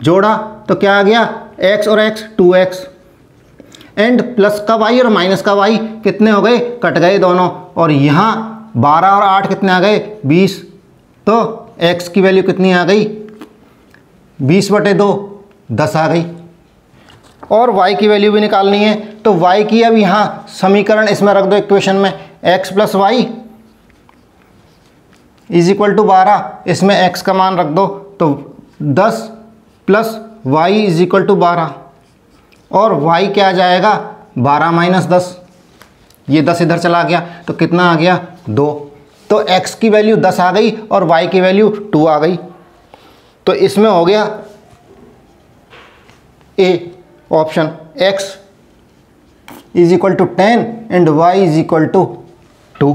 जोड़ा तो क्या आ गया, x और x 2x एंड प्लस का y और माइनस का y कितने हो गए, कट गए दोनों, और यहाँ 12 और 8 कितने आ गए 20, तो x की वैल्यू कितनी आ गई 20/2 10 आ गई। और y की वैल्यू भी निकालनी है, तो y की अब यहाँ समीकरण इसमें रख दो इक्वेशन में, x plus y is equal to 12, इसमें x का मान रख दो, तो 10 plus y is equal to 12, और y क्या आ जाएगा 12 माइनस 10, ये 10 इधर चला गया तो कितना आ गया 2, तो x की वैल्यू 10 आ गई और y की वैल्यू 2 आ गई। तो इसमें हो गया A option, x is equal to 10 and y is equal to 2।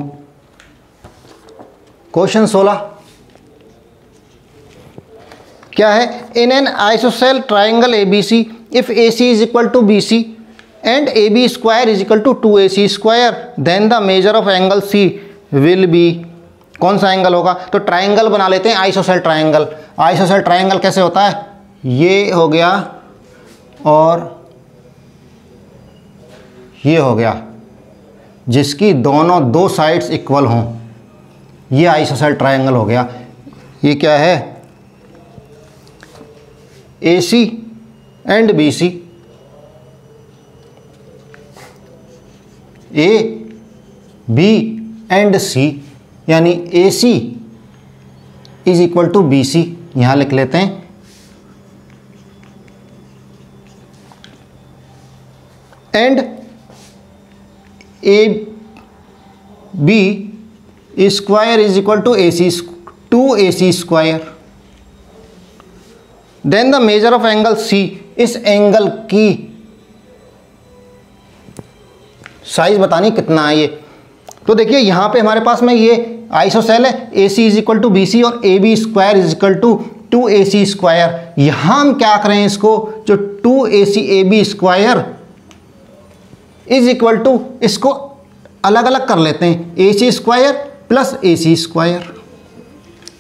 Question 16 क्या है, in an isosceles triangle A B C if A C is equal to B C and A B square is equal to 2ac square then the measure of angle C will be. कौन सा angle होगा, तो triangle बना लेते हैं ISOCELL triangle. ISOCELL triangle कैसे होता है, ये हो गया और ये हो गया, जिसकी दोनों दो साइड्स इक्वल हों, ये आइसोसेल ट्राइंगल हो गया। ये क्या है, A C and B C, A B and C, यानी A C is equal to B C, यहां लिख लेते हैं। And A B square is equal to A C, 2ac square. Then the measure of angle C, इस angle की size बतानी कितना है ये। तो देखिए यहाँ पे हमारे पास में ये आइसोसेल है, A C is equal to B C और A B square is equal to 2ac square. यहाँ हम क्या करें, इसको जो 2ac A B square is equal to, इसको अलग अलग कर लेते हैं, A C square plus A C square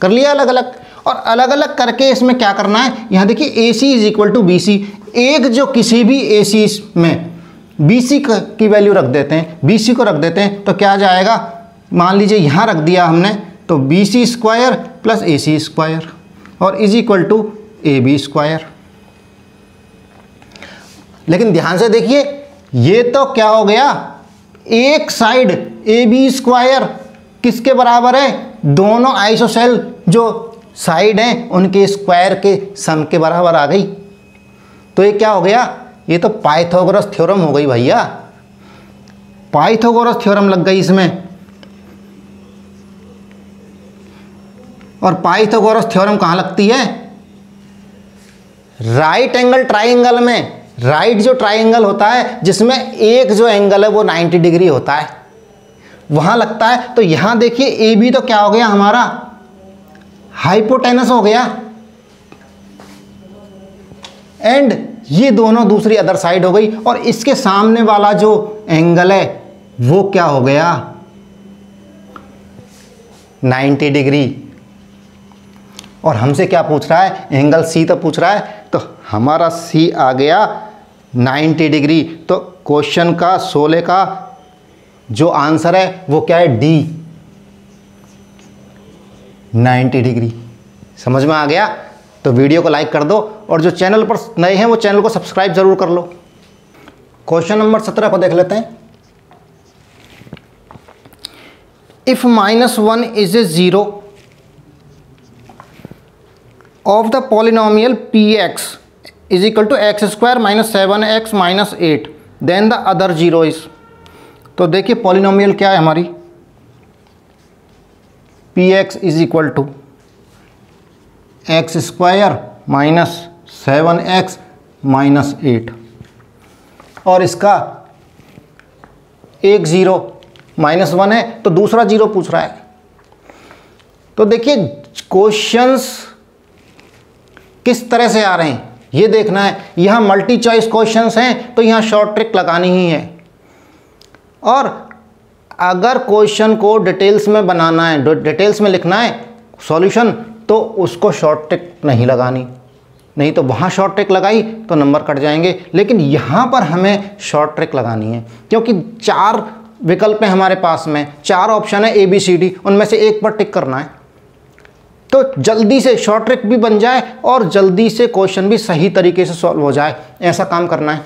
कर लिया अलग अलग। और अलग अलग करके इसमें क्या करना है, यहाँ देखिए A C is equal to B C, एक जो किसी भी ए सी में बी सी की वैल्यू रख देते हैं, बी सी को रख देते हैं, तो क्या आ जाएगा, मान लीजिए यहाँ रख दिया हमने, तो B C square plus A C square और is equal to A B square. लेकिन ध्यान से देखिए, ये तो क्या हो गया, एक साइड ए बी स्क्वायर किसके बराबर है, दोनों आइसोसेल जो साइड हैं उनके स्क्वायर के सम के बराबर आ गई। तो ये क्या हो गया, ये तो पाइथागोरस थ्योरम हो गई भैया, पाइथागोरस थ्योरम लग गई इसमें। और पाइथागोरस थ्योरम कहाँ लगती है, राइट एंगल ट्राइंगल में। राइट जो ट्राइंगल होता है जिसमें एक जो एंगल है वो 90 डिग्री होता है, वहां लगता है। तो यहां देखिए ए बी तो क्या हो गया हमारा, हाइपोटेनस हो गया, एंड ये दोनों दूसरी अदर साइड हो गई। और इसके सामने वाला जो एंगल है वो क्या हो गया, 90 डिग्री। और हमसे क्या पूछ रहा है, एंगल सी तो पूछ रहा है, तो हमारा सी आ गया 90 डिग्री। तो क्वेश्चन का 16 का जो आंसर है वो क्या है, डी, 90 डिग्री। समझ में आ गया? तो वीडियो को लाइक कर दो और जो चैनल पर नए हैं वो चैनल को सब्सक्राइब जरूर कर लो। क्वेश्चन नंबर 17 को देख लेते हैं। If -1 is a zero of the polynomial px is equal to x square minus 7x minus 8, then the other zero is. तो देखिए पॉलिनोमियल क्या है हमारी, px is equal to x square minus 7x minus 8, और इसका एक zero -1 है तो दूसरा जीरो पूछ रहा है। तो देखिए क्वेश्चंस किस तरह से आ रहे हैं ये देखना है। यहाँ मल्टी चॉइस क्वेश्चंस हैं तो यहाँ शॉर्ट ट्रिक लगानी ही है, और अगर क्वेश्चन को डिटेल्स में बनाना है, डिटेल्स में लिखना है सॉल्यूशन, तो उसको शॉर्ट ट्रिक नहीं लगानी, नहीं तो वहाँ शॉर्ट ट्रिक लगाई तो नंबर कट जाएंगे। लेकिन यहाँ पर हमें शॉर्ट ट्रिक लगानी है क्योंकि 4 विकल्प हैं हमारे पास में, 4 ऑप्शन है ABCD, उनमें से एक पर टिक करना है। तो जल्दी से शॉर्ट ट्रिक भी बन जाए और जल्दी से क्वेश्चन भी सही तरीके से सॉल्व हो जाए, ऐसा काम करना है।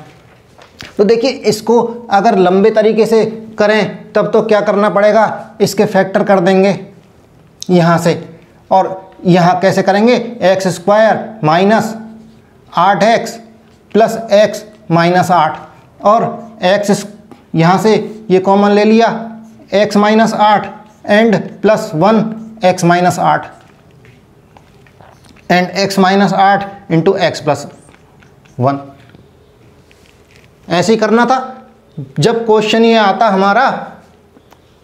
तो देखिए इसको अगर लंबे तरीके से करें तब तो क्या करना पड़ेगा, इसके फैक्टर कर देंगे यहाँ से, और यहाँ कैसे करेंगे, x square minus 8x plus x minus 8, और x यहाँ से ये कॉमन ले लिया, x minus 8 and plus 1 x minus 8 and x minus 8 into x plus 1। ऐसे ही करना था। जब क्वेश्चन ये आता हमारा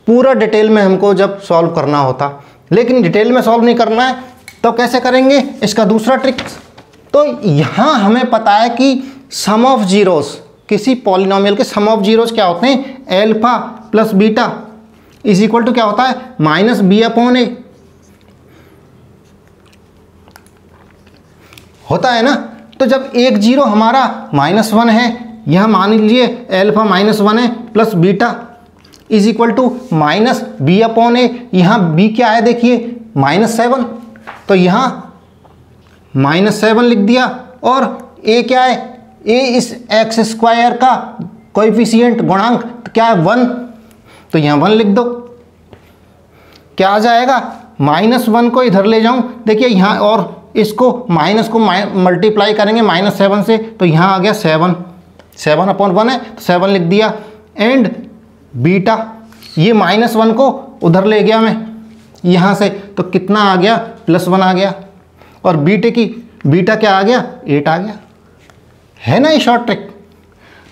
पूरा डिटेल में हमको जब सॉल्व करना होता, लेकिन डिटेल में सॉल्व नहीं करना है तो कैसे करेंगे, इसका दूसरा ट्रिक। तो यहाँ हमें पता है कि सम ऑफ जीरोस, किसी पॉलिनोमियल के सम ऑफ जीरोस क्या होते हैं, alpha plus beta is equal to क्या होता है, माइनस बी अपॉन ए होता है ना। तो जब एक जीरो हमारा -1 है, यह मान लीजिए एल्फा -1 है plus beta is equal to minus b upon a, यहाँ बी क्या है देखिए -7, तो यहाँ -7 लिख दिया, और ए क्या है, ए इस एक्स स्क्वायर का कोएफिशिएंट गुणांक क्या है 1, तो यहाँ 1 लिख दो। क्या आ जाएगा, -1 को इधर ले जाऊं, देखिए यहाँ, और इसको माइनस को मल्टीप्लाई करेंगे -7 से, तो यहाँ आ गया 7/1 है तो 7 लिख दिया। एंड बीटा, ये -1 को उधर ले गया मैं यहाँ से, तो कितना आ गया, +1 आ गया। और बीटा क्या आ गया, 8 आ गया, है ना ये शॉर्ट ट्रिक।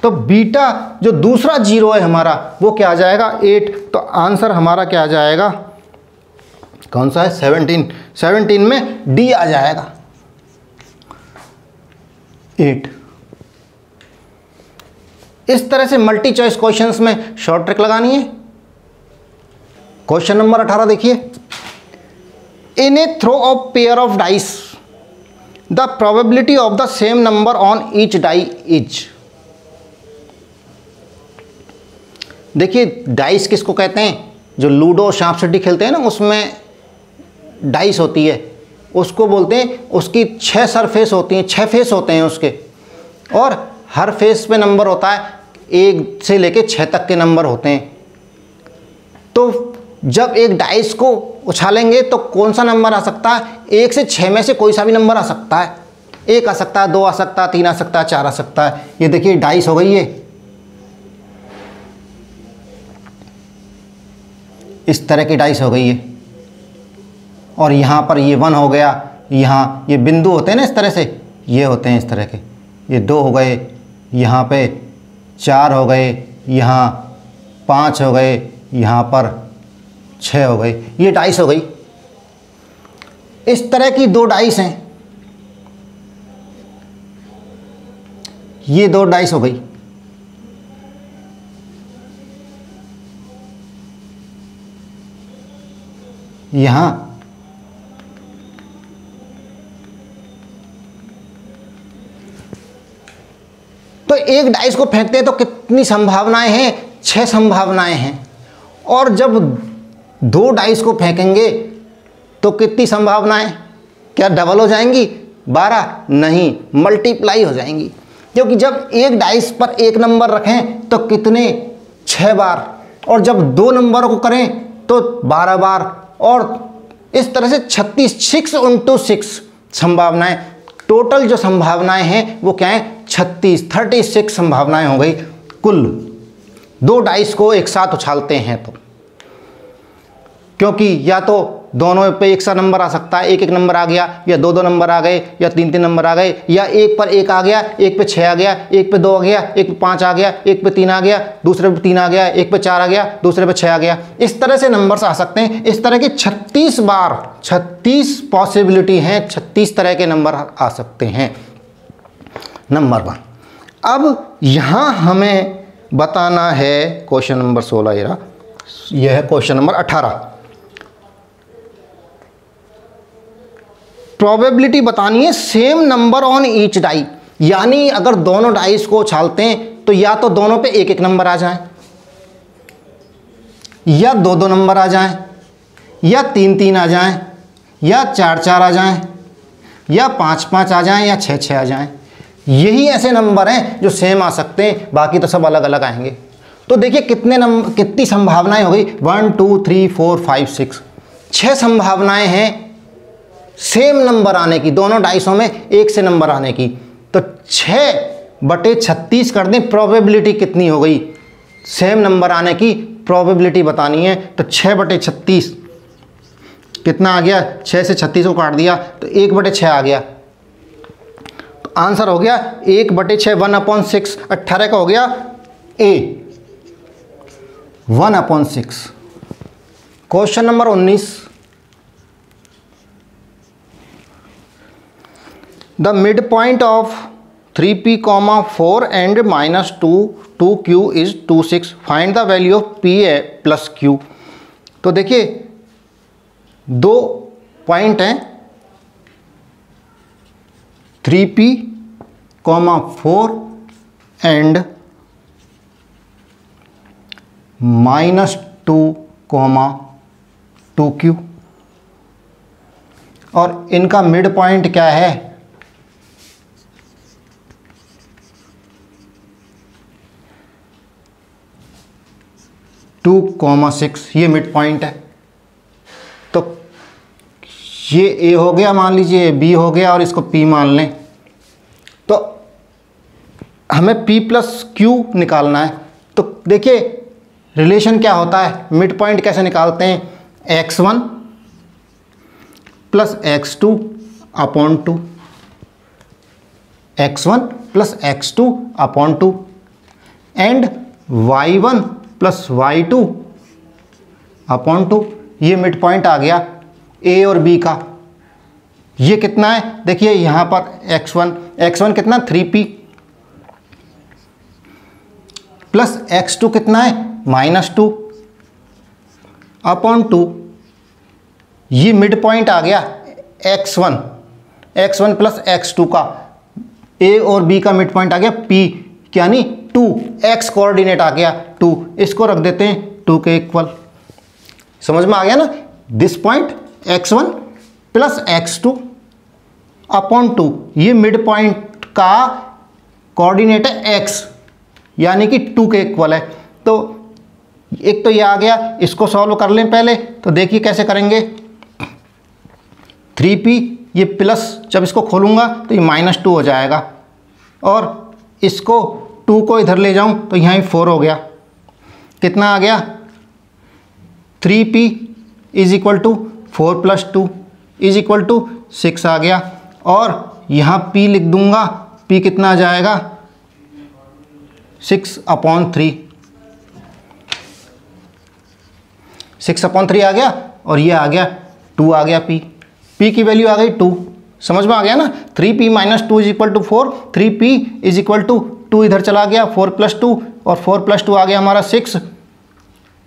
तो बीटा जो दूसरा 0 है हमारा वो क्या आ जाएगा, 8। तो आंसर हमारा क्या आ जाएगा, कौन सा है, 17 में डी आ जाएगा, 8। इस तरह से मल्टी चॉइस क्वेश्चंस में शॉर्ट ट्रिक लगानी है। क्वेश्चन नंबर 18 देखिए, in a throw of pair of dice the probability of the same number on each die is. देखिए डाइस किसको कहते हैं, जो लूडो सांप सीढ़ी खेलते हैं ना, उसमें डाइस होती है, उसको बोलते हैं, उसकी 6 सरफेस होती हैं, 6 फेस होते हैं उसके, और हर फेस पे नंबर होता है, 1 से लेके 6 तक के नंबर होते हैं। तो जब एक डाइस को उछालेंगे तो कौन सा नंबर आ सकता है, 1 से 6 में से कोई सा भी नंबर आ सकता है, 1 आ सकता है, 2 आ सकता है, 3 आ सकता है, 4 आ सकता है। ये देखिए डाइस हो गई है, इस तरह की डाइस हो गई है। और यहाँ पर ये 1 हो गया, यहाँ ये बिंदु होते हैं ना इस तरह से, ये होते हैं इस तरह के, ये 2 हो गए, यहाँ पे 4 हो गए, यहाँ 5 हो गए, यहाँ पर 6 हो गए, ये डाइस हो गई। इस तरह की 2 डाइस हैं, ये 2 डाइस हो गई। यहाँ तो एक डाइस को फेंकते हैं तो कितनी संभावनाएं हैं, 6 संभावनाएं हैं। और जब 2 डाइस को फेंकेंगे तो कितनी संभावनाएं, क्या डबल हो जाएंगी, 12? नहीं, मल्टीप्लाई हो जाएंगी। क्योंकि जब एक डाइस पर एक नंबर रखें तो कितने, 6 बार, और जब 2 नंबरों को करें तो 12 बार, और इस तरह से 6 × 6 संभावनाएं। टोटल जो संभावनाएं हैं वो क्या है, 36 संभावनाएं हो गई कुल, 2 डाइस को एक साथ उछालते हैं तो। क्योंकि या तो दोनों पे एक सा नंबर आ सकता है, एक नंबर आ गया, या 2 नंबर आ गए, या 3 नंबर आ गए, या एक पर 1 आ गया, एक पे 6 आ गया, एक पे 2 आ गया, एक पे 5 आ गया, एक पे 3 आ गया, दूसरे पे 3 आ गया, एक पे 4 आ गया, दूसरे पे 6 आ गया। इस तरह से नंबर्स आ सकते हैं। इस तरह के 36 बार, 36 पॉसिबिलिटी हैं, 36 तरह के नंबर आ सकते हैं। नंबर 1। अब यहाँ हमें बताना है क्वेश्चन नंबर 16, यह है क्वेश्चन नंबर 18। प्रोबेबिलिटी बतानी है same number on each die, यानी अगर दोनों डाइस को उछालते हैं तो या तो दोनों पे 1 नंबर आ जाए, या 2 नंबर आ जाए, या 3 आ जाए, या 4 आ जाए, या 5 आ जाए, या 6 आ जाए। यही ऐसे नंबर हैं जो सेम आ सकते हैं, बाकी तो सब अलग अलग आएंगे। तो देखिए कितनी संभावनाएं हो गई, 1 2 3 4 5 6, 6 संभावनाएं हैं सेम नंबर आने की, दोनों डाइसों में 1 से नंबर आने की। तो 6/36 कर दें, प्रोबेबिलिटी कितनी हो गई, सेम नंबर आने की प्रोबेबिलिटी बतानी है। तो 6/36 कितना आ गया, 6 से 36 को काट दिया तो 1/6 आ गया। तो आंसर हो गया 1/6, 1/6। 18 का हो गया ए, 1/6। Question number 19, the midpoint of 3p, 4 and -2q is 26. Find the value of p plus q. तो देखिए 2 पॉइंट हैं, 3p, 4 and -2, 2q, और इनका मिड पॉइंट क्या है, 2, 6, ये मिड पॉइंट है। तो ये ए हो गया, मान लीजिए बी हो गया, और इसको पी मान लें। तो हमें पी प्लस क्यू निकालना है। तो देखिए रिलेशन क्या होता है, मिड पॉइंट कैसे निकालते हैं, x1 plus x2 upon 2, x1 plus x2 upon 2 and y1 plus y2 upon 2। ये मिड पॉइंट आ गया ए और बी का। ये कितना है, देखिए यहाँ पर x1 कितना 3p प्लस x2 कितना है -2 अपॉन 2। ये मिड पॉइंट आ गया x1 प्लस x2 का। ए और बी का मिड पॉइंट आ गया p, यानी 2, x कोऑर्डिनेट आ गया 2, इसको रख देते हैं 2 के इक्वल। समझ में आ गया ना, this point x1 plus x2 upon 2, ये मिड पॉइंट का कोऑर्डिनेट है x, यानी कि 2 के इक्वल है। तो एक तो ये आ गया, इसको सॉल्व कर लें पहले। तो देखिए कैसे करेंगे, 3p, ये प्लस जब इसको खोलूंगा तो ये -2 हो जाएगा, और इसको 2 को इधर ले जाऊं तो यहाँ 4 हो गया। कितना आ गया, 3p is equal to 4 plus 2 is equal to 6 आ गया। और यहाँ p लिख दूंगा, p कितना आ जाएगा 6/3, 6/3 आ गया, और ये आ गया 2 आ गया p की वैल्यू आ गई 2। समझ में आ गया ना, 3p minus 2 is equal to 4, 3p is equal to 2 इधर चला गया, 4 प्लस 2, और 4 प्लस 2 आ गया हमारा 6,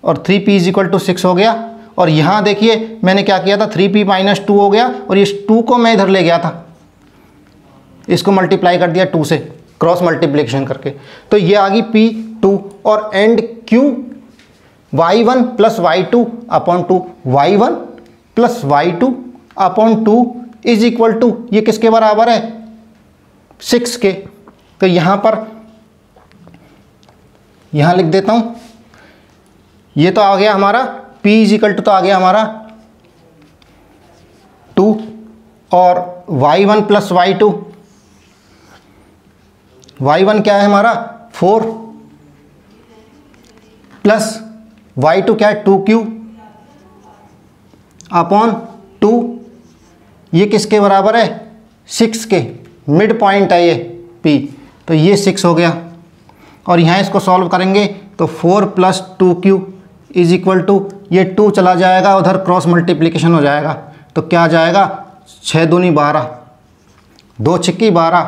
और 3p इज इक्वल टू 6 हो गया। और यहाँ देखिए मैंने क्या किया था, 3p माइनस 2 हो गया, और ये 2 को मैं इधर ले गया था, इसको मल्टीप्लाई कर दिया 2 से, क्रॉस मल्टीप्लिकेशन करके। तो ये आ गई p2, और and q y1 plus y2 upon 2, y1 plus y2 upon 2 is equal to, ये किसके बराबर है 6 के। तो यहाँ पर यहाँ लिख देता हूँ, ये तो आ गया हमारा p इज इक्वल टू, तो आ गया हमारा 2, और y1 प्लस y2, y1 क्या है हमारा 4 प्लस y2 क्या है 2q अपॉन 2, ये किसके बराबर है 6 के, मिड पॉइंट है ये p, तो ये 6 हो गया। और यहाँ इसको सॉल्व करेंगे तो 4 plus 2q is equal to, ये 2 चला जाएगा उधर, क्रॉस मल्टीप्लिकेशन हो जाएगा, तो क्या आ जाएगा 6 दूनी 12, 2 छिक्की 12,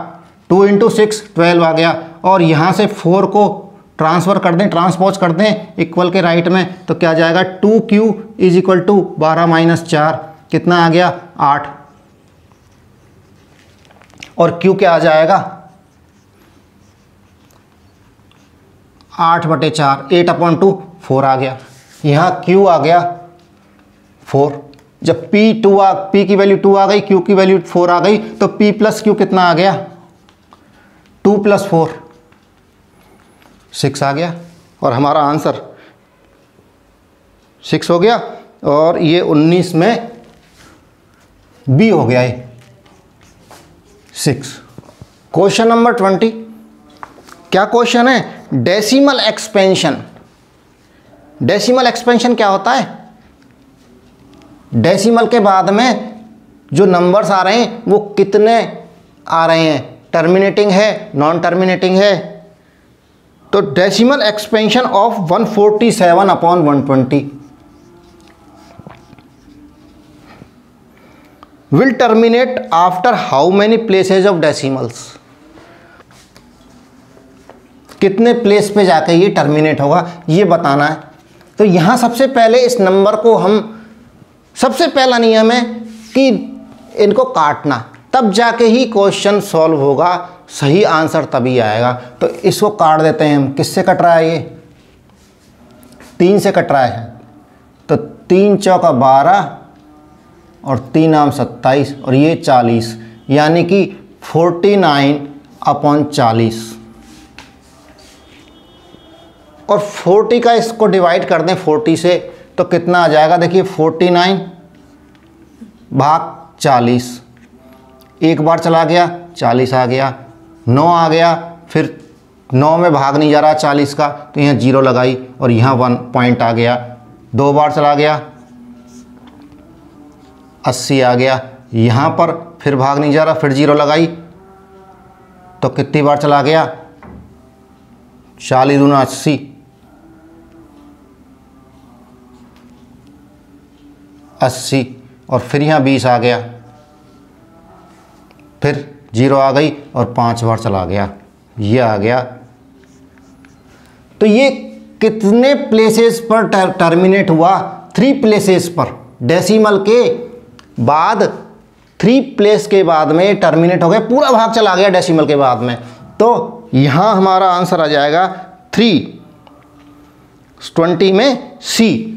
2 इंटू 6 12 आ गया। और यहाँ से 4 को ट्रांसफ़र कर दें, ट्रांसपोज कर दें इक्वल के राइट में, तो क्या जाएगा 2q is equal to 12 minus 4, कितना आ गया 8, और q क्या आ जाएगा 8/4, 8/2 4 आ गया। यहाँ q आ गया 4, जब p की वैल्यू 2 आ गई, q की वैल्यू 4 आ गई, तो p प्लस q कितना आ गया 2 प्लस 4 6 आ गया, और हमारा आंसर 6 हो गया। और ये 19 में बी हो गया ये 6। क्वेश्चन नंबर 20, क्या क्वेश्चन है, डेसिमल एक्सपेंशन। डेसिमल एक्सपेंशन क्या होता है, डेसिमल के बाद में जो नंबर्स आ रहे हैं वो कितने आ रहे हैं, टर्मिनेटिंग है नॉन टर्मिनेटिंग है। तो decimal expansion of 147/120 will terminate after how many places of decimals, कितने प्लेस पे जाकर ये टर्मिनेट होगा ये बताना है। तो यहाँ सबसे पहले इस नंबर को हम, सबसे पहला नियम है कि इनको काटना, तब जाके ही क्वेश्चन सॉल्व होगा, सही आंसर तभी आएगा। तो इसको काट देते हैं हम, किससे कट रहा है ये 3 से कट रहा है, तो 3 चौका 12 और 3 आम 27, और ये 40, यानी कि 49/40। और 40 का इसको डिवाइड कर दें 40 से, तो कितना आ जाएगा, देखिए 49 भाग 40, एक बार चला गया 40 आ गया, 9 आ गया, फिर 9 में भाग नहीं जा रहा 40 का, तो यहाँ 0 लगाई और यहाँ 1 पॉइंट आ गया। 2 बार चला गया 80 आ गया, यहाँ पर फिर भाग नहीं जा रहा, फिर 0 लगाई, तो कितनी बार चला गया 40 दूना 80, 80 और फिर यहाँ 20 आ गया, फिर 0 आ गई और 5 बार चला गया, ये आ गया। तो ये कितने प्लेसेस पर टर्मिनेट हुआ? 3 प्लेसेस पर। डेसिमल के बाद 3 प्लेस के बाद में टर्मिनेट हो गया, पूरा भाग चला गया डेसिमल के बाद में। तो यहाँ हमारा आंसर आ जाएगा 3, 20 में सी।